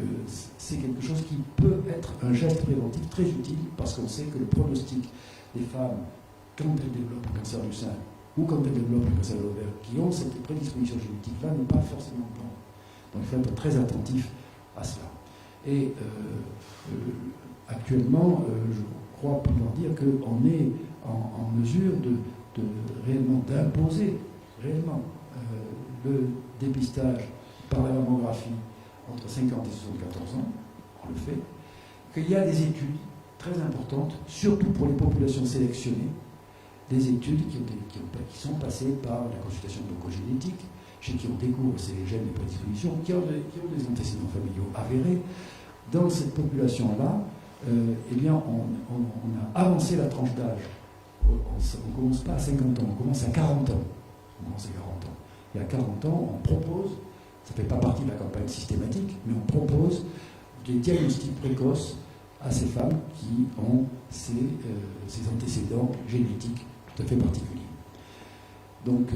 c'est quelque chose qui peut être un geste préventif très utile parce qu'on sait que le pronostic des femmes, quand elles développent un cancer du sein ou quand elles développent un cancer de l'ovaire, qui ont cette prédisposition génétique-là, n'est pas forcément bon. Donc, il faut être très attentif à cela. Et actuellement, je crois pouvoir dire qu'on est en mesure de réellement d'imposer réellement le dépistage par la mammographie entre 50 et 74 ans, on le fait, qu'il y a des études très importantes, surtout pour les populations sélectionnées, des études qui sont passées par la consultation d'oncogénétique, chez qui on découvre ces gènes de prédisposition, qui ont des antécédents familiaux avérés. Dans cette population-là, eh bien, on a avancé la tranche d'âge. On ne commence pas à 50 ans, on commence à 40 ans. On commence à 40 ans. Et à 40 ans, on propose, ça ne fait pas partie de la campagne systématique, mais on propose des diagnostics précoces à ces femmes qui ont ces antécédents génétiques tout à fait particuliers. Donc,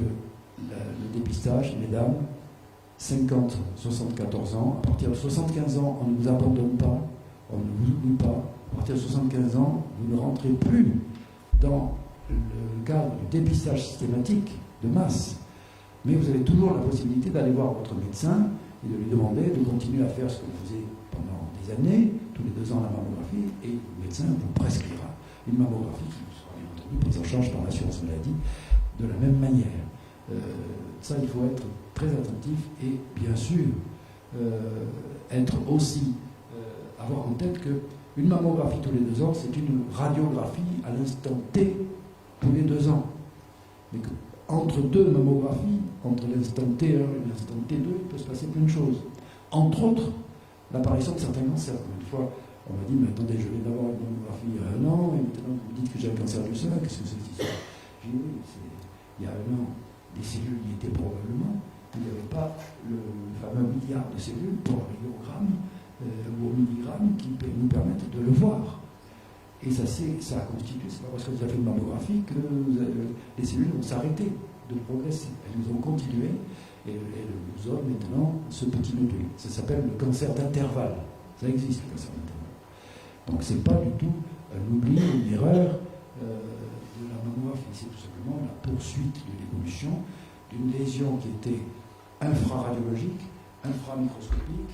le dépistage, mesdames, 50, 74 ans, à partir de 75 ans, on ne vous abandonne pas, on ne vous oublie pas. À partir de 75 ans, vous ne rentrez plus dans le cadre du dépistage systématique de masse. Mais vous avez toujours la possibilité d'aller voir votre médecin et de lui demander de continuer à faire ce que vous faisiez pendant des années, tous les 2 ans la mammographie, et le médecin vous prescrira une mammographie qui vous sera bien entendu prise en charge par l'assurance maladie de la même manière. Ça, il faut être très attentif et bien sûr être aussi avoir en tête qu'une mammographie tous les 2 ans, c'est une radiographie à l'instant T tous les 2 ans. Mais qu'entre 2 mammographies, entre l'instant T1 et l'instant T2, il peut se passer plein de choses. Entre autres, l'apparition de certains cancers. Une fois, on m'a dit, mais attendez, je viens d'avoir une mammographie il y a 1 an, et maintenant vous me dites que j'ai un cancer du sein, qu'est-ce que c'est que ça? J'ai dit, oui, il y a 1 an, des cellules y étaient probablement, il n'y avait pas le fameux milliard de cellules pour un radiogramme ou au milligramme qui nous permettent de le voir. Et ça a constitué, c'est pas parce que vous avez fait une mammographie que les cellules vont s'arrêter de progresser. Elles nous ont continué et elles nous offrent maintenant ce petit nodule. Ça s'appelle le cancer d'intervalle. Ça existe, le cancer d'intervalle. Donc c'est pas du tout un oubli ou une erreur de la mammographie. C'est tout simplement la poursuite de l'évolution d'une lésion qui était infraradiologique, inframicroscopique,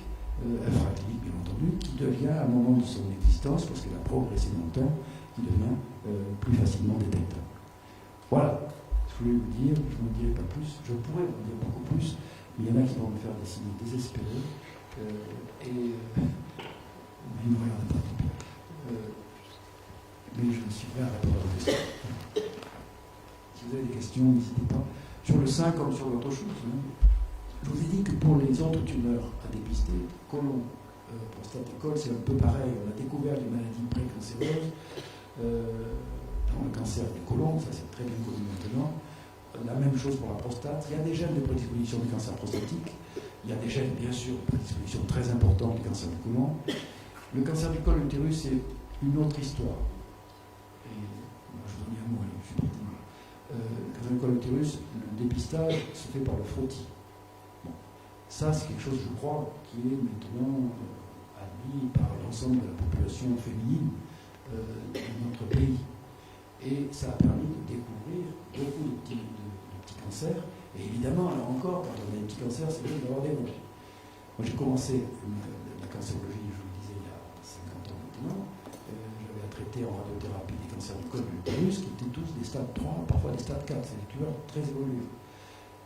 infraclinique bien entendu, qui devient à un moment de son existence, parce qu'elle a progressé dans le temps, qui devient plus facilement détectable. Voilà, je voulais vous dire, je ne vous dirai pas plus, je pourrais vous dire beaucoup plus, mais il y en a qui vont me faire des signes désespérés, mais ils ne regardent pas non plus. Mais je suis prêt à répondre à vos questions. Si vous avez des questions, n'hésitez pas. Sur le sein comme sur l'autre chose. Je vous ai dit que pour les autres tumeurs à dépister, côlon, prostate et col, c'est un peu pareil. On a découvert les maladies précancéreuses dans le cancer du côlon, ça c'est très bien connu maintenant. La même chose pour la prostate. Il y a des gènes de prédisposition du cancer prostatique. Il y a des gènes, bien sûr, de prédisposition très importants du cancer du côlon. Le cancer du col de l'utérus, c'est une autre histoire. Et je vous en dis un mot, je suis parti. Le cancer du col de l'utérus, le dépistage se fait par le frottis. Ça, c'est quelque chose, je crois, qui est maintenant admis par l'ensemble de la population féminine de notre pays. Et ça a permis de découvrir beaucoup de petits cancers. Et évidemment, là encore, quand on a des petits cancers, c'est mieux d'avoir des bons. Moi, j'ai commencé la cancérologie, je vous le disais, il y a 50 ans maintenant. J'avais à traiter en radiothérapie des cancers du col de l'utérus, qui étaient tous des stades 3, parfois des stades 4. C'est des tumeurs très évoluées.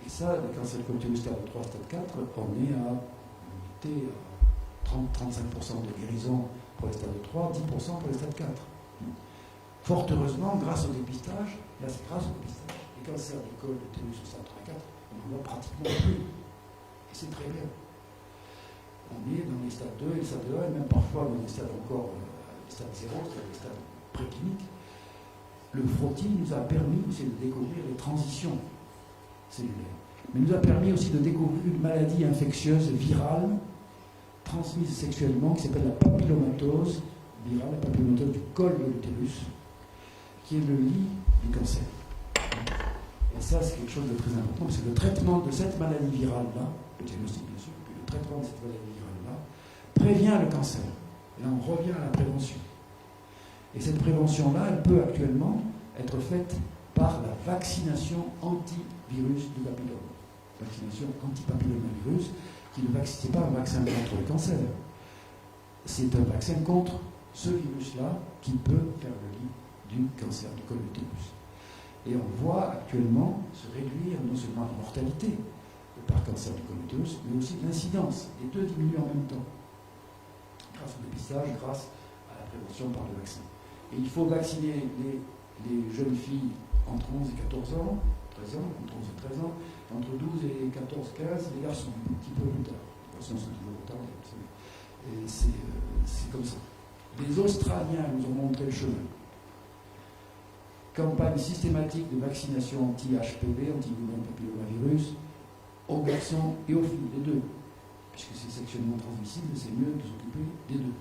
Et ça, les cancers du col de l'utérus stade 3, stade 4, on est à 30-35% de guérison pour les stades 3, 10% pour les stades 4. Fort heureusement, grâce au dépistage, les cancers du col de l'utérus au stade 3 et 4, on n'en voit pratiquement plus. Et c'est très bien. On est dans les stades 2 et les stades 1, et même parfois dans les stades encore, les stades 0, c'est-à-dire les stades précliniques. Le frottis nous a permis aussi de découvrir les transitions cellulaires. Mais nous a permis aussi de découvrir une maladie infectieuse virale transmise sexuellement qui s'appelle la papillomatose virale, la papillomatose du col de l'utérus, qui est le lit du cancer. Et ça, c'est quelque chose de très important, parce que le traitement de cette maladie virale-là, le diagnostic bien sûr, puis le traitement de cette maladie virale-là, prévient le cancer. Et là, on revient à la prévention. Et cette prévention-là, elle peut actuellement être faite par la vaccination antivirus du papillome. Vaccination anti-papillomavirus, qui n'est pas un vaccin contre le cancer. C'est un vaccin contre ce virus-là qui peut faire le lit du cancer du col de l'utérus. Et on voit actuellement se réduire non seulement la mortalité par cancer du col de l'utérus, mais aussi l'incidence. Les deux diminuent en même temps, grâce au dépistage, grâce à la prévention par le vaccin. Et il faut vacciner les jeunes filles entre 11 et 14 ans, 13 ans, entre 11 et 13 ans, entre 12 et 14, 15, les garçons, un petit peu plus tard. Les garçons sont toujours au tard, et c'est comme ça. Les Australiens nous ont montré le chemin. Campagne systématique de vaccination anti-HPV, anti-human papillomavirus, aux garçons et aux filles, les deux. Puisque c'est sexuellement transmissible, c'est mieux de s'occuper des deux.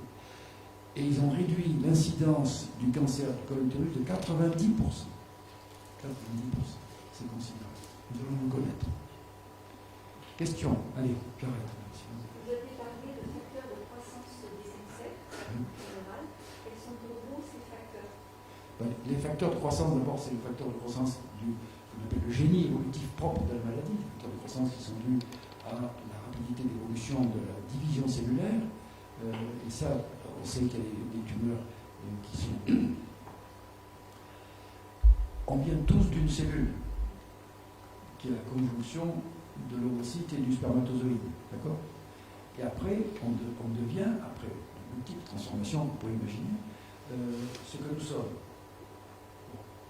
Et ils ont réduit l'incidence du cancer du col de l'utérus de 90%. 90%, c'est considérable. Nous allons nous connaître. Question, allez, j'arrête. Vous avez parlé de facteurs de croissance des insectes, en général. Quels sont pour vous ces facteurs? Les facteurs de croissance, d'abord, c'est le facteur de croissance qu'on appelle le génie évolutif propre de la maladie, les facteurs de croissance qui sont dus à la rapidité d'évolution de la division cellulaire. Et ça, on sait qu'il y a des tumeurs qui sont... On vient tous d'une cellule, qui est la conjonction de l'ovocyte et du spermatozoïde. D'accord? Et après, on devient, après de multiples transformations, vous pouvez imaginer, ce que nous sommes.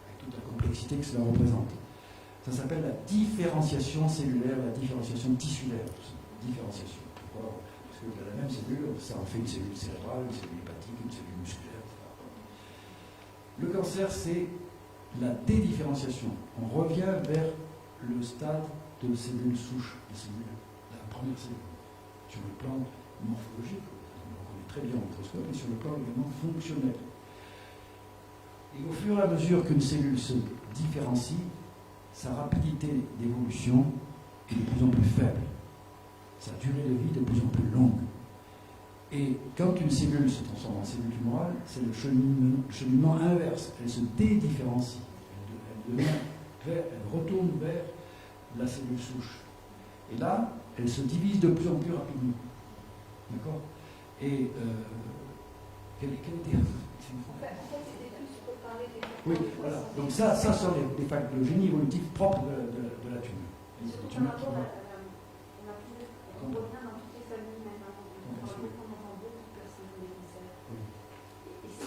Avec toute la complexité que cela représente. Ça s'appelle la différenciation cellulaire, la différenciation tissulaire. Différenciation. Pourquoi? Parce que la même cellule, ça en fait une cellule cérébrale, une cellule hépatique, une cellule musculaire, etc. Le cancer, c'est la dédifférenciation. On revient vers le stade de cellules souches, la première cellule. Sur le plan morphologique, on connaît très bien au microscope, et sur le plan également fonctionnel. Et au fur et à mesure qu'une cellule se différencie, sa rapidité d'évolution est de plus en plus faible. Sa durée de vie de plus en plus longue. Et quand une cellule se transforme en cellule tumorale, c'est le cheminement inverse. Elle se dédifférencie. Elle retourne vers la cellule souche. Et là, elle se divise de plus en plus rapidement. D'accord? Et quelle était... En fait, c'était plus pour parler des facteurs. Oui, voilà. Donc ça sont le génie évolutif propre de la tumeur. Surtout par rapport à... On revient dans toutes les familles maintenant. On entend beaucoup de personnes qui ont des cancers. Et ce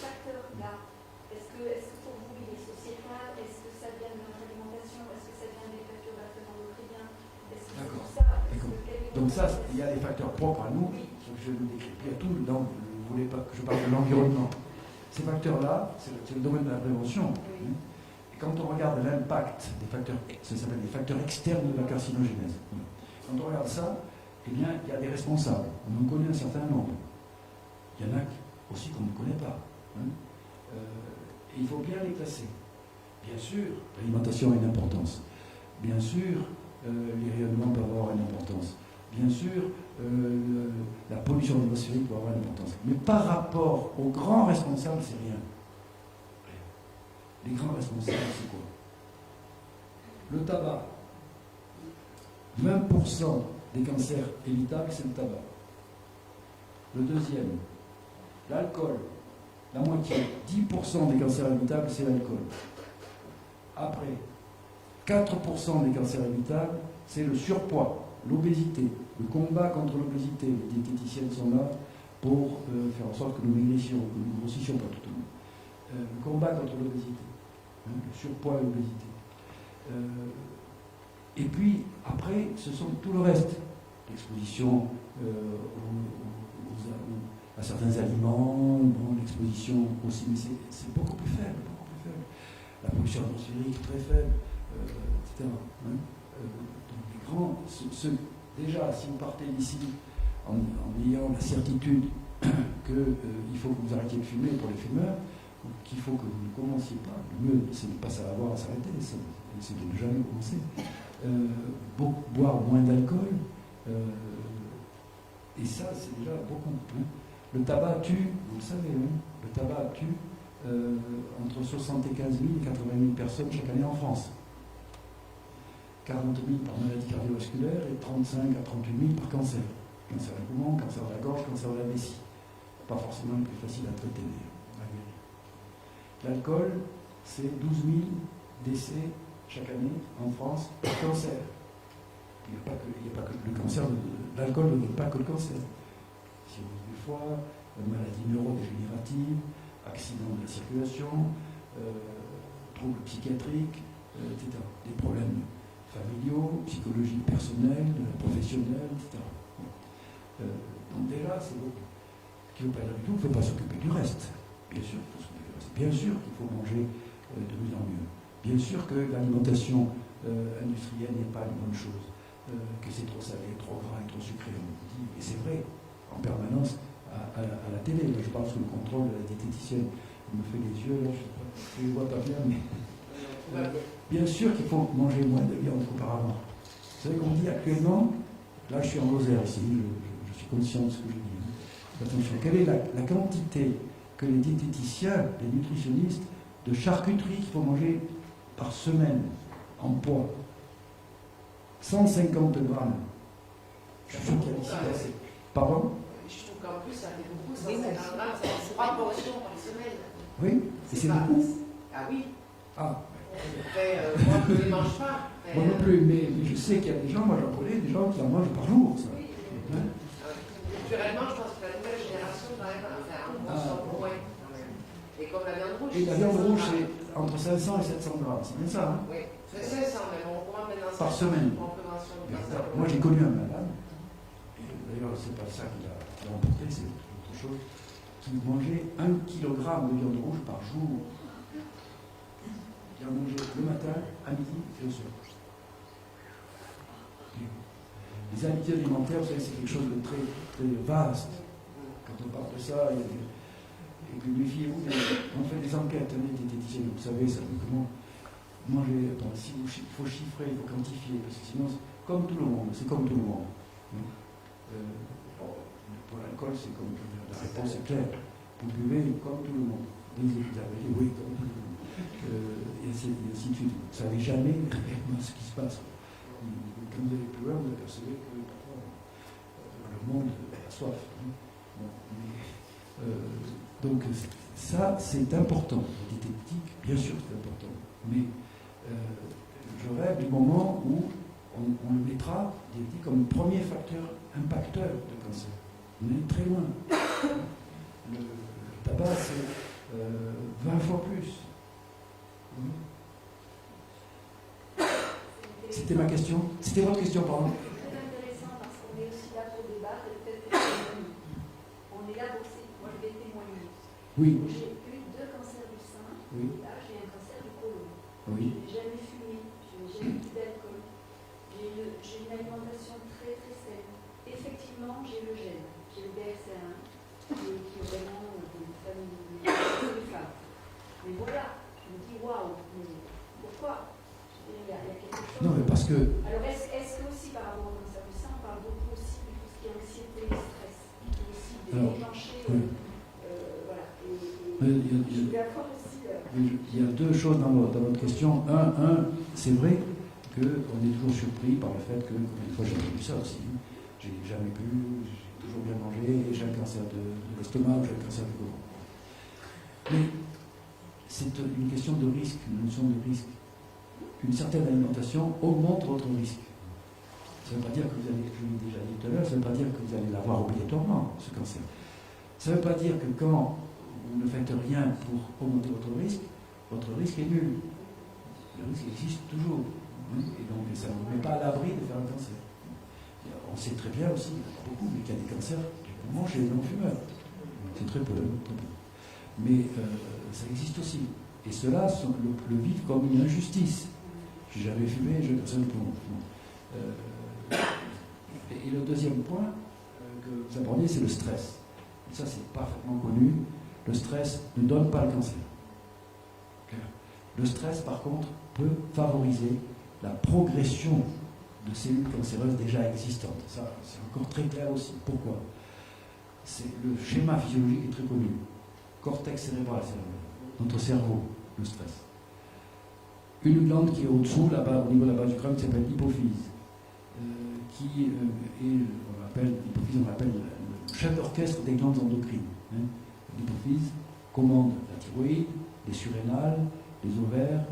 facteur-là, est-ce que pour vous il est sociétal? Est-ce que ça vient de notre alimentation? Est-ce que ça vient des perturbateurs endocriniens? Est-ce que c'est pour ça? Donc ça, il y a des facteurs propres à nous, ce que je vais vous décrire. Il y a tout, vous voulez pas que je parle de l'environnement. Ces facteurs-là, c'est le domaine de la prévention. Oui. Et quand on regarde l'impact des facteurs, ça s'appelle des facteurs externes de la carcinogénèse. Quand on regarde ça, eh bien, il y a des responsables. On en connaît un certain nombre. Il y en a aussi qu'on ne connaît pas. Et il faut bien les classer. Bien sûr, l'alimentation a une importance. Bien sûr, les rayonnements peuvent avoir une importance. Bien sûr, la pollution atmosphérique peut avoir une importance. Mais par rapport aux grands responsables, c'est rien. Les grands responsables, c'est quoi? Le tabac. 20% des cancers évitables, c'est le tabac. Le deuxième, l'alcool. La moitié, 10% des cancers évitables, c'est l'alcool. Après, 4% des cancers évitables, c'est le surpoids, l'obésité. Le combat contre l'obésité. Les diététiciennes sont là pour faire en sorte que nous maigrissions, que nous grossissions pas tout le monde. Le combat contre l'obésité, le surpoids et l'obésité. Et puis, après, ce sont tout le reste. L'exposition à certains aliments, l'exposition aussi, mais c'est beaucoup plus faible, beaucoup plus faible. La pollution atmosphérique très faible, etc. Donc les grands, déjà, si vous partez d'ici en ayant la certitude qu'il faut que vous arrêtiez de fumer pour les fumeurs, qu'il faut que vous ne commenciez pas, le mieux c'est de ne pas savoir à s'arrêter, c'est de ne jamais commencer. Boire moins d'alcool, et ça c'est déjà beaucoup. Le tabac tue, vous le savez, le tabac tue entre 75 000 et 80 000 personnes chaque année en France. 40 000 par maladie cardiovasculaire et 35 à 38 000 par cancer. Cancer du poumon, cancer de la gorge, cancer de la vessie. Pas forcément le plus facile à traiter d'ailleurs. L'alcool, c'est 12 000 décès chaque année en France par cancer. Il n'y a pas que le cancer, l'alcool ne donne pas que le cancer. Cirrhose du foie, maladie neurodégénérative, accident de la circulation, troubles psychiatriques, etc. Des problèmes familiaux, psychologiques personnels, professionnels, etc. Donc déjà, c'est beaucoup. Ce qui ne veut pas dire du tout qu'il ne faut pas s'occuper du reste. Bien sûr, il faut s'occuper du reste. Bien sûr qu'il faut manger de mieux en mieux. Bien sûr que l'alimentation industrielle n'est pas une bonne chose, que c'est trop salé, trop gras et trop sucré, on vous dit. Et c'est vrai, en permanence, à la télé. Je parle sous le contrôle de la diététicienne. Elle me fait les yeux, là, je ne les vois pas bien, mais... bien sûr qu'il faut manger moins de viande qu'auparavant. Vous savez qu'on dit actuellement, là je suis en Lozère ici, je suis conscient de ce que je dis. Attention, quelle est la quantité que les diététiciens, les nutritionnistes, de charcuterie qu'il faut manger par semaine en poids? 150 grammes. Je suis sûr qu'il y a ici assez. Pardon? Je trouve qu'en plus, ça fait beaucoup, 150 grammes, ça fait 3 portions par semaine. Oui, et c'est beaucoup. Ah oui. Ah. Après, moi, je ne les mange pas. Moi non plus, mais je sais qu'il y a des gens, moi j'en connais, des gens qui en mangent par jour. Ça. Oui. Naturellement, je pense que la nouvelle génération, quand même, on sort moins. Et comme la viande rouge. Et la viande rouge, c'est entre 500 et 700 grammes, c'est bien ça, hein? Oui, c'est 500, mais on recommande maintenant par semaine. Moi j'ai connu un malade, et d'ailleurs c'est pas ça qu'il a remporté, c'est autre chose, qui mangeait 1 kg de viande rouge par jour. Il a mangé le matin, à midi et le soir. Les habitudes alimentaires, vous savez, c'est quelque chose de très, très vaste. Quand on parle de ça, il y a des... Et puis méfiez-vous, on fait des enquêtes, des diététiciens, vous savez, ça dit comment manger. Attends, il faut chiffrer, il faut quantifier, parce que sinon, comme tout le monde, c'est comme tout le monde. Pour l'alcool, c'est comme la réponse est claire. Vous buvez comme tout le monde. Vous avez oui, comme tout le monde. Et ainsi de suite. Vous ne savez jamais réellement ce qui se passe. Quand vous allez plus loin, vous apercevez que le monde a soif. Bon, mais, donc ça, c'est important. La diététique, bien sûr, c'est important. Mais je rêve du moment où on le mettra comme premier facteur impacteur de cancer. On est très loin. Le tabac, c'est 20 fois plus. C'était ma question. C'était votre question, pardon. C'est très intéressant parce qu'on est aussi là pour débattre et peut-être que on est là pour... Moi, je vais témoigner. Oui. J'ai eu 2 cancers du sein. Oui. Et là, j'ai un cancer du côlon. Oui. Je n'ai jamais fumé. Je n'ai jamais bu d'alcool. J'ai une alimentation très très saine. Effectivement, j'ai le gène. J'ai le BRCA1 qui est vraiment une famille de femmes. Mais voilà, je me dis waouh, mais pourquoi? Il y a quelque chose. Non, mais parce que. Alors, est-ce Alors, déclencher. oui. Voilà. Il y a deux choses dans votre question. Un, c'est vrai qu'on est toujours surpris par le fait que, combien de fois j'ai entendu ça aussi, j'ai jamais bu, j'ai toujours bien mangé, j'ai un cancer de l'estomac, j'ai un cancer du côlon. Mais c'est une question de risque, une notion de risque. Une certaine alimentation augmente votre risque. Ça ne veut pas dire que vous allez, je l'ai déjà dit tout à l'heure, ça ne veut pas dire que vous allez l'avoir obligatoirement, ce cancer. Ça ne veut pas dire que quand vous ne faites rien pour augmenter votre risque est nul. Le risque existe toujours. Et donc ça ne vous met pas à l'abri de faire un cancer. On sait très bien aussi, pas beaucoup, mais qu'il y a des cancers du poumon chez les non-fumeurs. C'est très peu. Mais ça existe aussi. Et ceux-là le vivent comme une injustice. J'ai jamais fumé, j'ai un cancer du poumon. Et le deuxième point que vous abordez, c'est le stress. Et ça, c'est parfaitement connu. Le stress ne donne pas le cancer. Le stress, par contre, peut favoriser la progression de cellules cancéreuses déjà existantes. Ça, c'est encore très clair aussi. Pourquoi ? Le schéma physiologique est très connu. Cortex cérébral, c'est notre cerveau, le stress. Une glande qui est au-dessous, là-bas, au niveau de la base du crâne, qui s'appelle l'hypophyse. L'hypophyse, on l'appelle le chef d'orchestre des glandes endocrines. L'hypophyse commande la thyroïde, les surrénales, les ovaires,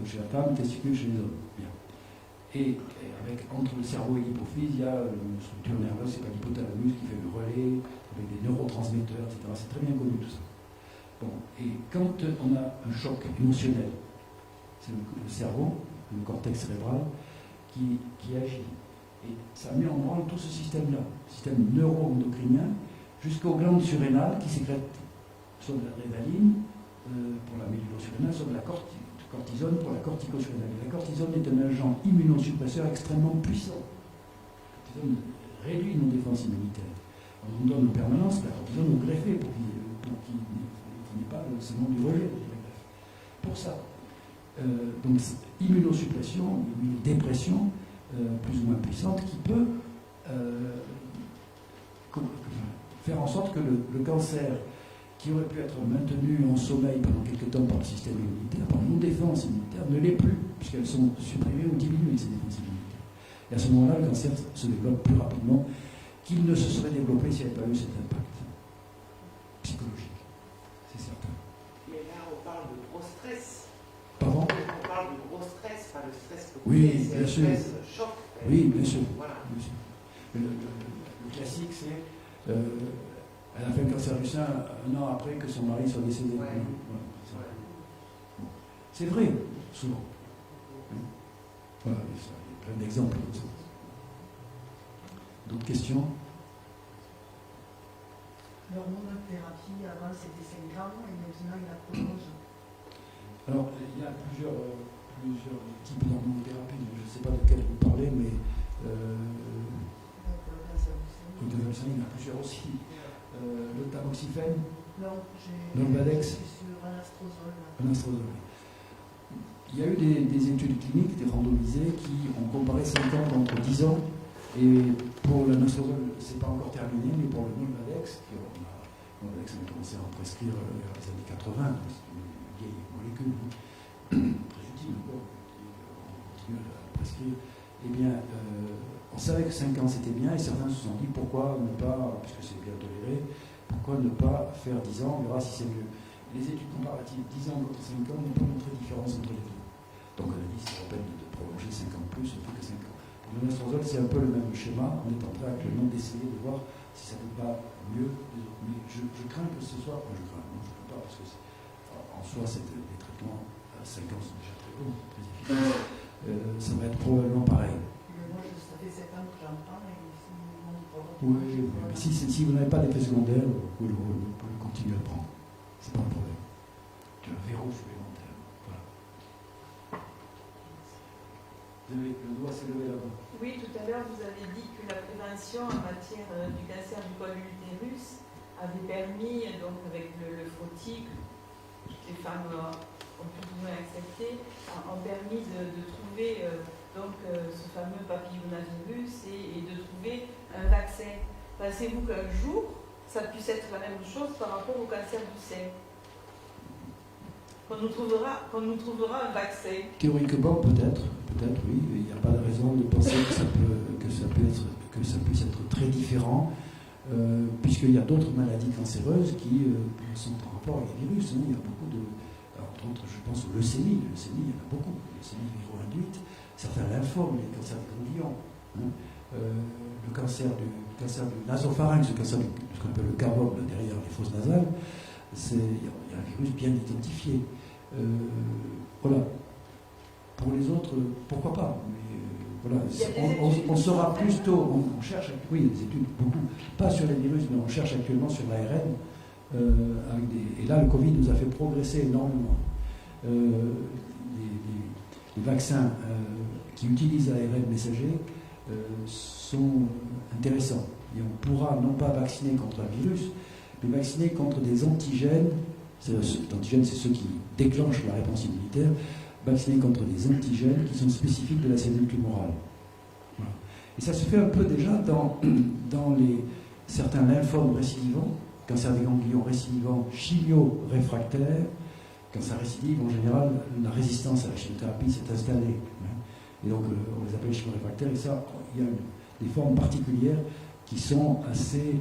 chez la femme, les testicules chez les hommes. Bien. Et entre le cerveau et l'hypophyse, il y a une structure nerveuse, c'est pas l'hypothalamus qui fait le relais, avec des neurotransmetteurs, etc. C'est très bien connu tout ça. Bon, et quand on a un choc émotionnel, c'est le cerveau, le cortex cérébral, qui agit. Et ça met en branle tout ce système-là, système neuro-endocrinien, jusqu'aux glandes surrénales qui sécrètent soit de l'adrénaline pour la médulo-surrénale, soit de la cortisone pour la corticosurrénale. La cortisone est un agent immunosuppresseur extrêmement puissant. La cortisone réduit nos défenses immunitaires. On nous donne en permanence la cortisone au greffé pour qu'il n'ait pas ce nom du rejet. Pour ça, donc immunosuppression, immunodépression, plus ou moins puissante, qui peut faire en sorte que le cancer, qui aurait pu être maintenu en sommeil pendant quelques temps par le système immunitaire, par nos défenses immunitaires, ne l'est plus, puisqu'elles sont supprimées ou diminuées, ces défenses immunitaires. Et à ce moment-là, le cancer se développe plus rapidement qu'il ne se serait développé s'il n'y avait pas eu cet impact psychologique. C'est certain. Mais là, on parle de gros stress. Pardon ? On parle de gros stress, pas le stress que oui, bien sûr. Le stress choc. Oui, bien sûr. Voilà. Bien sûr. Le classique, c'est elle a fait un cancer du sein un an après que son mari soit décédé. Ouais. Voilà. C'est vrai, souvent. Voilà, il y a plein d'exemples comme ça. D'autres questions ? L'hormonothérapie, avant c'était 5 ans et maintenant il la prolonge. Alors, il y a plusieurs types d'hormonothérapie. Je ne sais pas de quel vous parlez, mais il y en a plusieurs aussi. Le tamoxifène, non, Nolvadex, je suis sur anastrozole. anastrozole. Il y a eu des études cliniques, des randomisées, qui ont comparé 5 ans contre 10 ans. Et pour l'anastrozole, ce n'est pas encore terminé, mais pour le Nolvadex, on a commencé à en prescrire dans les années 80, c'est une vieille molécule très utile encore, on continue à la prescrire. Eh bien, on savait que 5 ans c'était bien, et certains se sont dit pourquoi ne pas, puisque c'est bien toléré, pourquoi ne pas faire 10 ans, on verra si c'est mieux. Les études comparatives 10 ans contre 5 ans n'ont pas montré de différence entre les deux. Donc on a dit c'est la peine de prolonger 5 ans de plus, plus que 5 ans. Pour l'anastrozole, c'est un peu le même schéma, on est en train actuellement d'essayer de voir si ça ne va pas mieux. Mais je crains que ce soit, je ne crains pas, parce que en soi, les traitements à 5 ans sont déjà très bons, très efficaces. Ça va être probablement pareil. Moi, ça fait 7 ans que j'en parle et si mon problème. Oui, mais si vous n'avez pas d'effet secondaire, vous pouvez continuer à le prendre. C'est pas un problème. Tu as un verrou supplémentaire. Voilà. Vous avez le doigt s'est levé là-bas. Oui, tout à l'heure, vous avez dit que la prévention en matière du cancer du col de l'utérus avait permis, donc avec le frottis, que toutes les femmes ont plus ou moins accepté, ont permis de trouver ce fameux papillomavirus et de trouver un vaccin. Pensez-vous qu'un jour, ça puisse être la même chose par rapport au cancer du sein. Qu'on nous trouvera un vaccin. Théoriquement, peut-être, oui. Il n'y a pas de raison de penser que ça puisse être très différent, puisqu'il y a d'autres maladies cancéreuses qui sont en rapport avec les virus. Hein. Il y a beaucoup de... Alors, entre autres, je pense au leucémie. Le leucémie, il y en a beaucoup. Le leucémie viro-induite, certains lymphomes, les cancers des ganglions. Hein. Le cancer du nasopharynx, le cancer de ce qu'on appelle le cavum, derrière les fosses nasales, il y a un virus bien identifié. Voilà. Pour les autres, pourquoi pas, mais voilà. On saura plus tôt, on cherche, oui, des études, beaucoup, pas sur les virus, mais on cherche actuellement sur l'ARN, et là, le Covid nous a fait progresser énormément. Les vaccins qui utilisent l'ARN messager sont intéressants. Et on pourra non pas vacciner contre un virus, mais vacciner contre des antigènes. Les antigènes, c'est ceux qui déclenchent la réponse immunitaire. Vacciner contre des antigènes qui sont spécifiques de la cellule tumorale. Voilà. Et ça se fait un peu déjà dans certains lymphomes récidivants, cancer des ganglions récidivants, chimio-réfractaires. Cancer récidive, en général, la résistance à la chimiothérapie s'est installée. Et donc, on les appelle chimio-réfractaires, et ça, il y a des formes particulières qui sont assez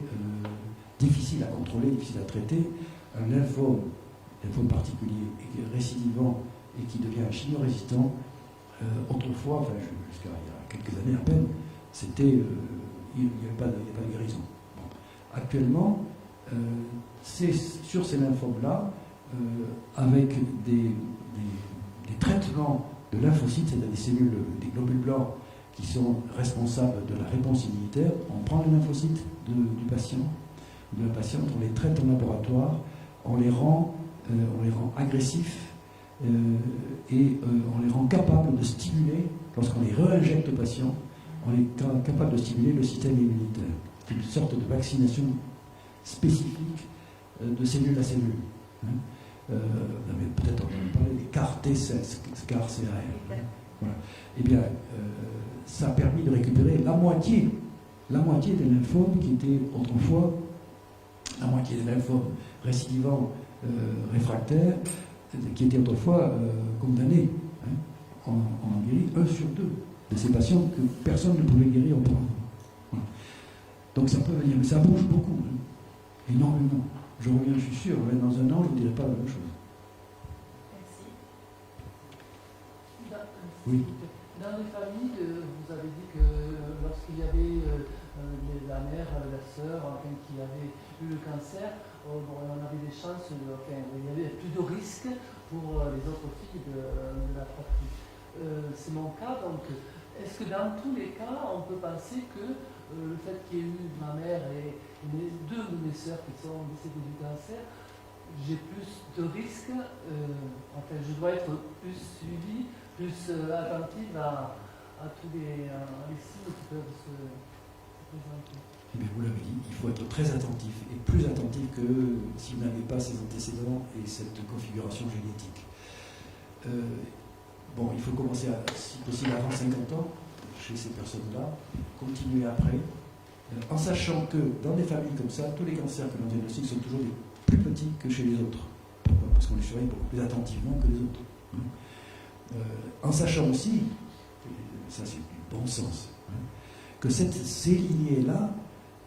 difficiles à contrôler, difficiles à traiter. Un lymphome particulier, récidivant, et qui devient chimio-résistant, autrefois, enfin jusqu'à il y a quelques années à peine, il n'y avait pas de guérison. Bon. Actuellement, c'est sur ces lymphomes-là, avec des traitements de lymphocytes, c'est-à-dire des cellules, des globules blancs qui sont responsables de la réponse immunitaire, on prend les lymphocytes du patient, de la patiente, on les traite en laboratoire, on les rend agressifs, et on les rend capables de stimuler, lorsqu'on les réinjecte au patient, on est capable de stimuler le système immunitaire. C'est une sorte de vaccination spécifique de cellule à cellule. Hein. Vous avez peut-être entendu parler des CAR T-cells, CAR CAR. Voilà. Eh bien, ça a permis de récupérer la moitié des lymphomes qui étaient autrefois, la moitié des lymphomes récidivants réfractaires, qui étaient autrefois condamnés. Hein. On en guérit 1 sur 2 de ces patients que personne ne pouvait guérir auparavant. Voilà. Donc ça peut venir, mais ça bouge beaucoup, hein, énormément. Je reviens, je suis sûr, dans un an, je ne vous dirai pas la même chose. Merci. Oui. Dans les familles, vous avez dit que lorsqu'il y avait la mère, la sœur, qui avait eu le cancer, on avait des chances, il y avait plus de risques pour les autres filles de la fratrie. C'est mon cas, donc est-ce que dans tous les cas, on peut penser que le fait qu'il y ait eu ma mère et deux de mes sœurs qui sont décédées du cancer, j'ai plus de risques, je dois être plus suivie, plus attentive à tous les signes qui peuvent se présenter. Eh bien, vous l'avez dit, il faut être très attentif, et plus attentif que si vous n'avez pas ces antécédents et cette configuration génétique. Bon, il faut commencer, si possible, avant 50 ans, chez ces personnes-là, continuer après, en sachant que dans des familles comme ça, tous les cancers que l'on diagnostique sont toujours des plus petits que chez les autres. Pourquoi ? Parce qu'on les surveille beaucoup plus attentivement que les autres. En sachant aussi, et ça c'est du bon sens, que ces lignées-là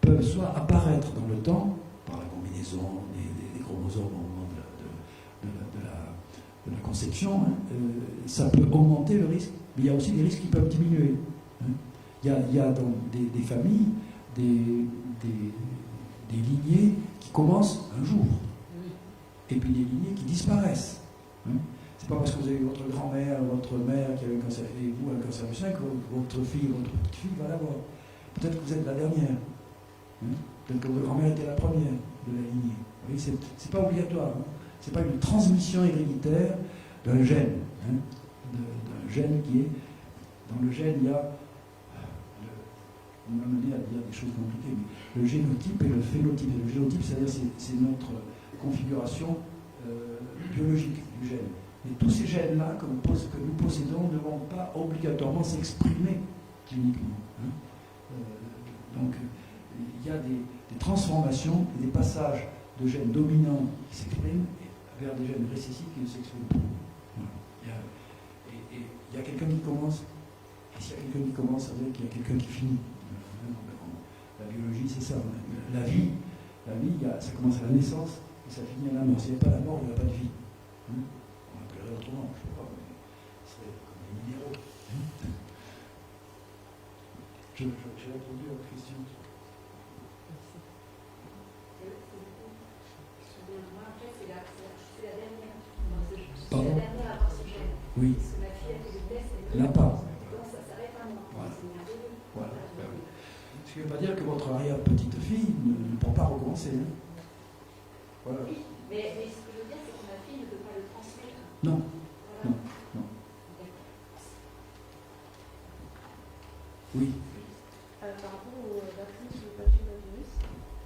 peuvent soit apparaître dans le temps, par la combinaison des chromosomes au moment de la conception, ça peut augmenter le risque, mais il y a aussi des risques qui peuvent diminuer. Il y a dans des familles des lignées qui commencent un jour, et puis des lignées qui disparaissent. C'est pas parce que vous avez votre grand-mère, votre mère qui a eu un cancer, et vous un cancer du sein, que votre fille, votre petite-fille va l'avoir. Peut-être que vous êtes la dernière. Peut-être que votre grand-mère était la première de la lignée. Vous voyez, c'est pas obligatoire. C'est pas une transmission héréditaire d'un gène. D'un gène qui est... Dans le gène, il y a... On m'a amené à dire des choses compliquées, mais le génotype et le phénotype. Et le génotype, c'est notre configuration biologique du gène. Et tous ces gènes-là que nous possédons ne vont pas obligatoirement s'exprimer cliniquement. Donc, il y a des transformations et des passages de gènes dominants qui s'expriment vers des gènes récessifs qui ne s'expriment pas. Voilà. Il y a quelqu'un qui commence, et s'il y a quelqu'un qui commence, ça veut dire qu'il y a quelqu'un qui finit. La biologie, c'est ça. La vie, ça commence à la naissance et ça finit à la mort. S'il n'y a pas la mort, il n'y a pas de vie. On l'appellerait autrement, je ne sais pas, mais ce serait comme des minéraux. J'ai répondu à votre question. Pardon ? Oui. Là pas. Voilà. Voilà. Ce qui ne veut pas dire que votre arrière-petite-fille ne pourra pas recommencer. Hein. Voilà. Oui, mais ce que je veux dire, c'est que ma fille ne peut pas le transmettre. Non. Voilà. Non. Oui. Par rapport au vaccin sur le papillomavirus,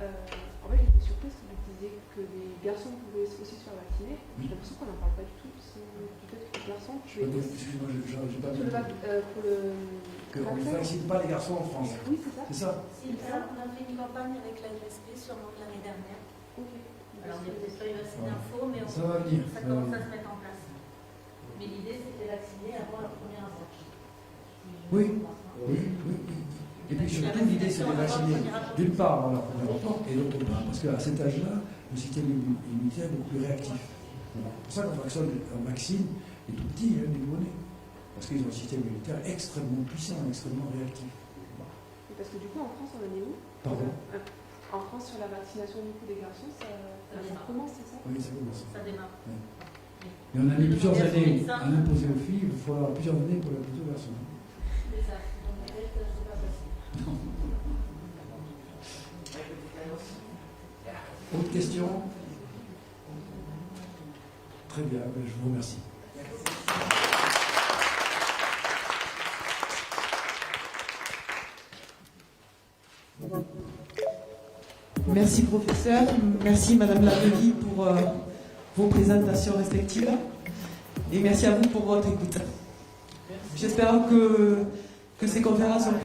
en fait j'étais surprise que vous disiez que les garçons pouvaient aussi se faire vacciner. J'ai l'impression qu'on n'en parle pas du tout, du fait que les garçons pouvaient aussi... Excusez-moi, j'ai pas pour le qu'on ne vaccine pas les garçons en France. Oui, c'est ça. C'est ça. Si, on a fait une campagne avec la USP sûrement l'année dernière. Ok. Alors on n'est peut-être pas eu assez d'infos, mais Ça va venir. ça commence à se mettre en place. Mais l'idée c'était de vacciner avant leur première insertion. Oui. Et puis surtout, l'idée c'est de vacciner d'une part leur premier enfant et d'autre part parce qu'à cet âge-là, le système immunitaire est beaucoup plus réactif. Voilà. C'est pour ça qu'on vaccine les tout petits, les nouveau-nés. Parce qu'ils ont un système immunitaire extrêmement puissant, extrêmement réactif. Et parce que du coup, en France, on en est où? Pardon? En France, sur la vaccination du coup des garçons, ça commence, c'est ça? Oui, ça commence. Ça démarre. Ouais. Et on a mis plusieurs années à l'imposer aux filles, il faut avoir plusieurs années pour l'imposer aux garçons. C'est ça. Donc peut-être c'est pas possible. Autre question? Très bien, je vous remercie. Merci professeur, merci Madame Lavely pour vos présentations respectives et merci à vous pour votre écoute. J'espère que ces conférences ont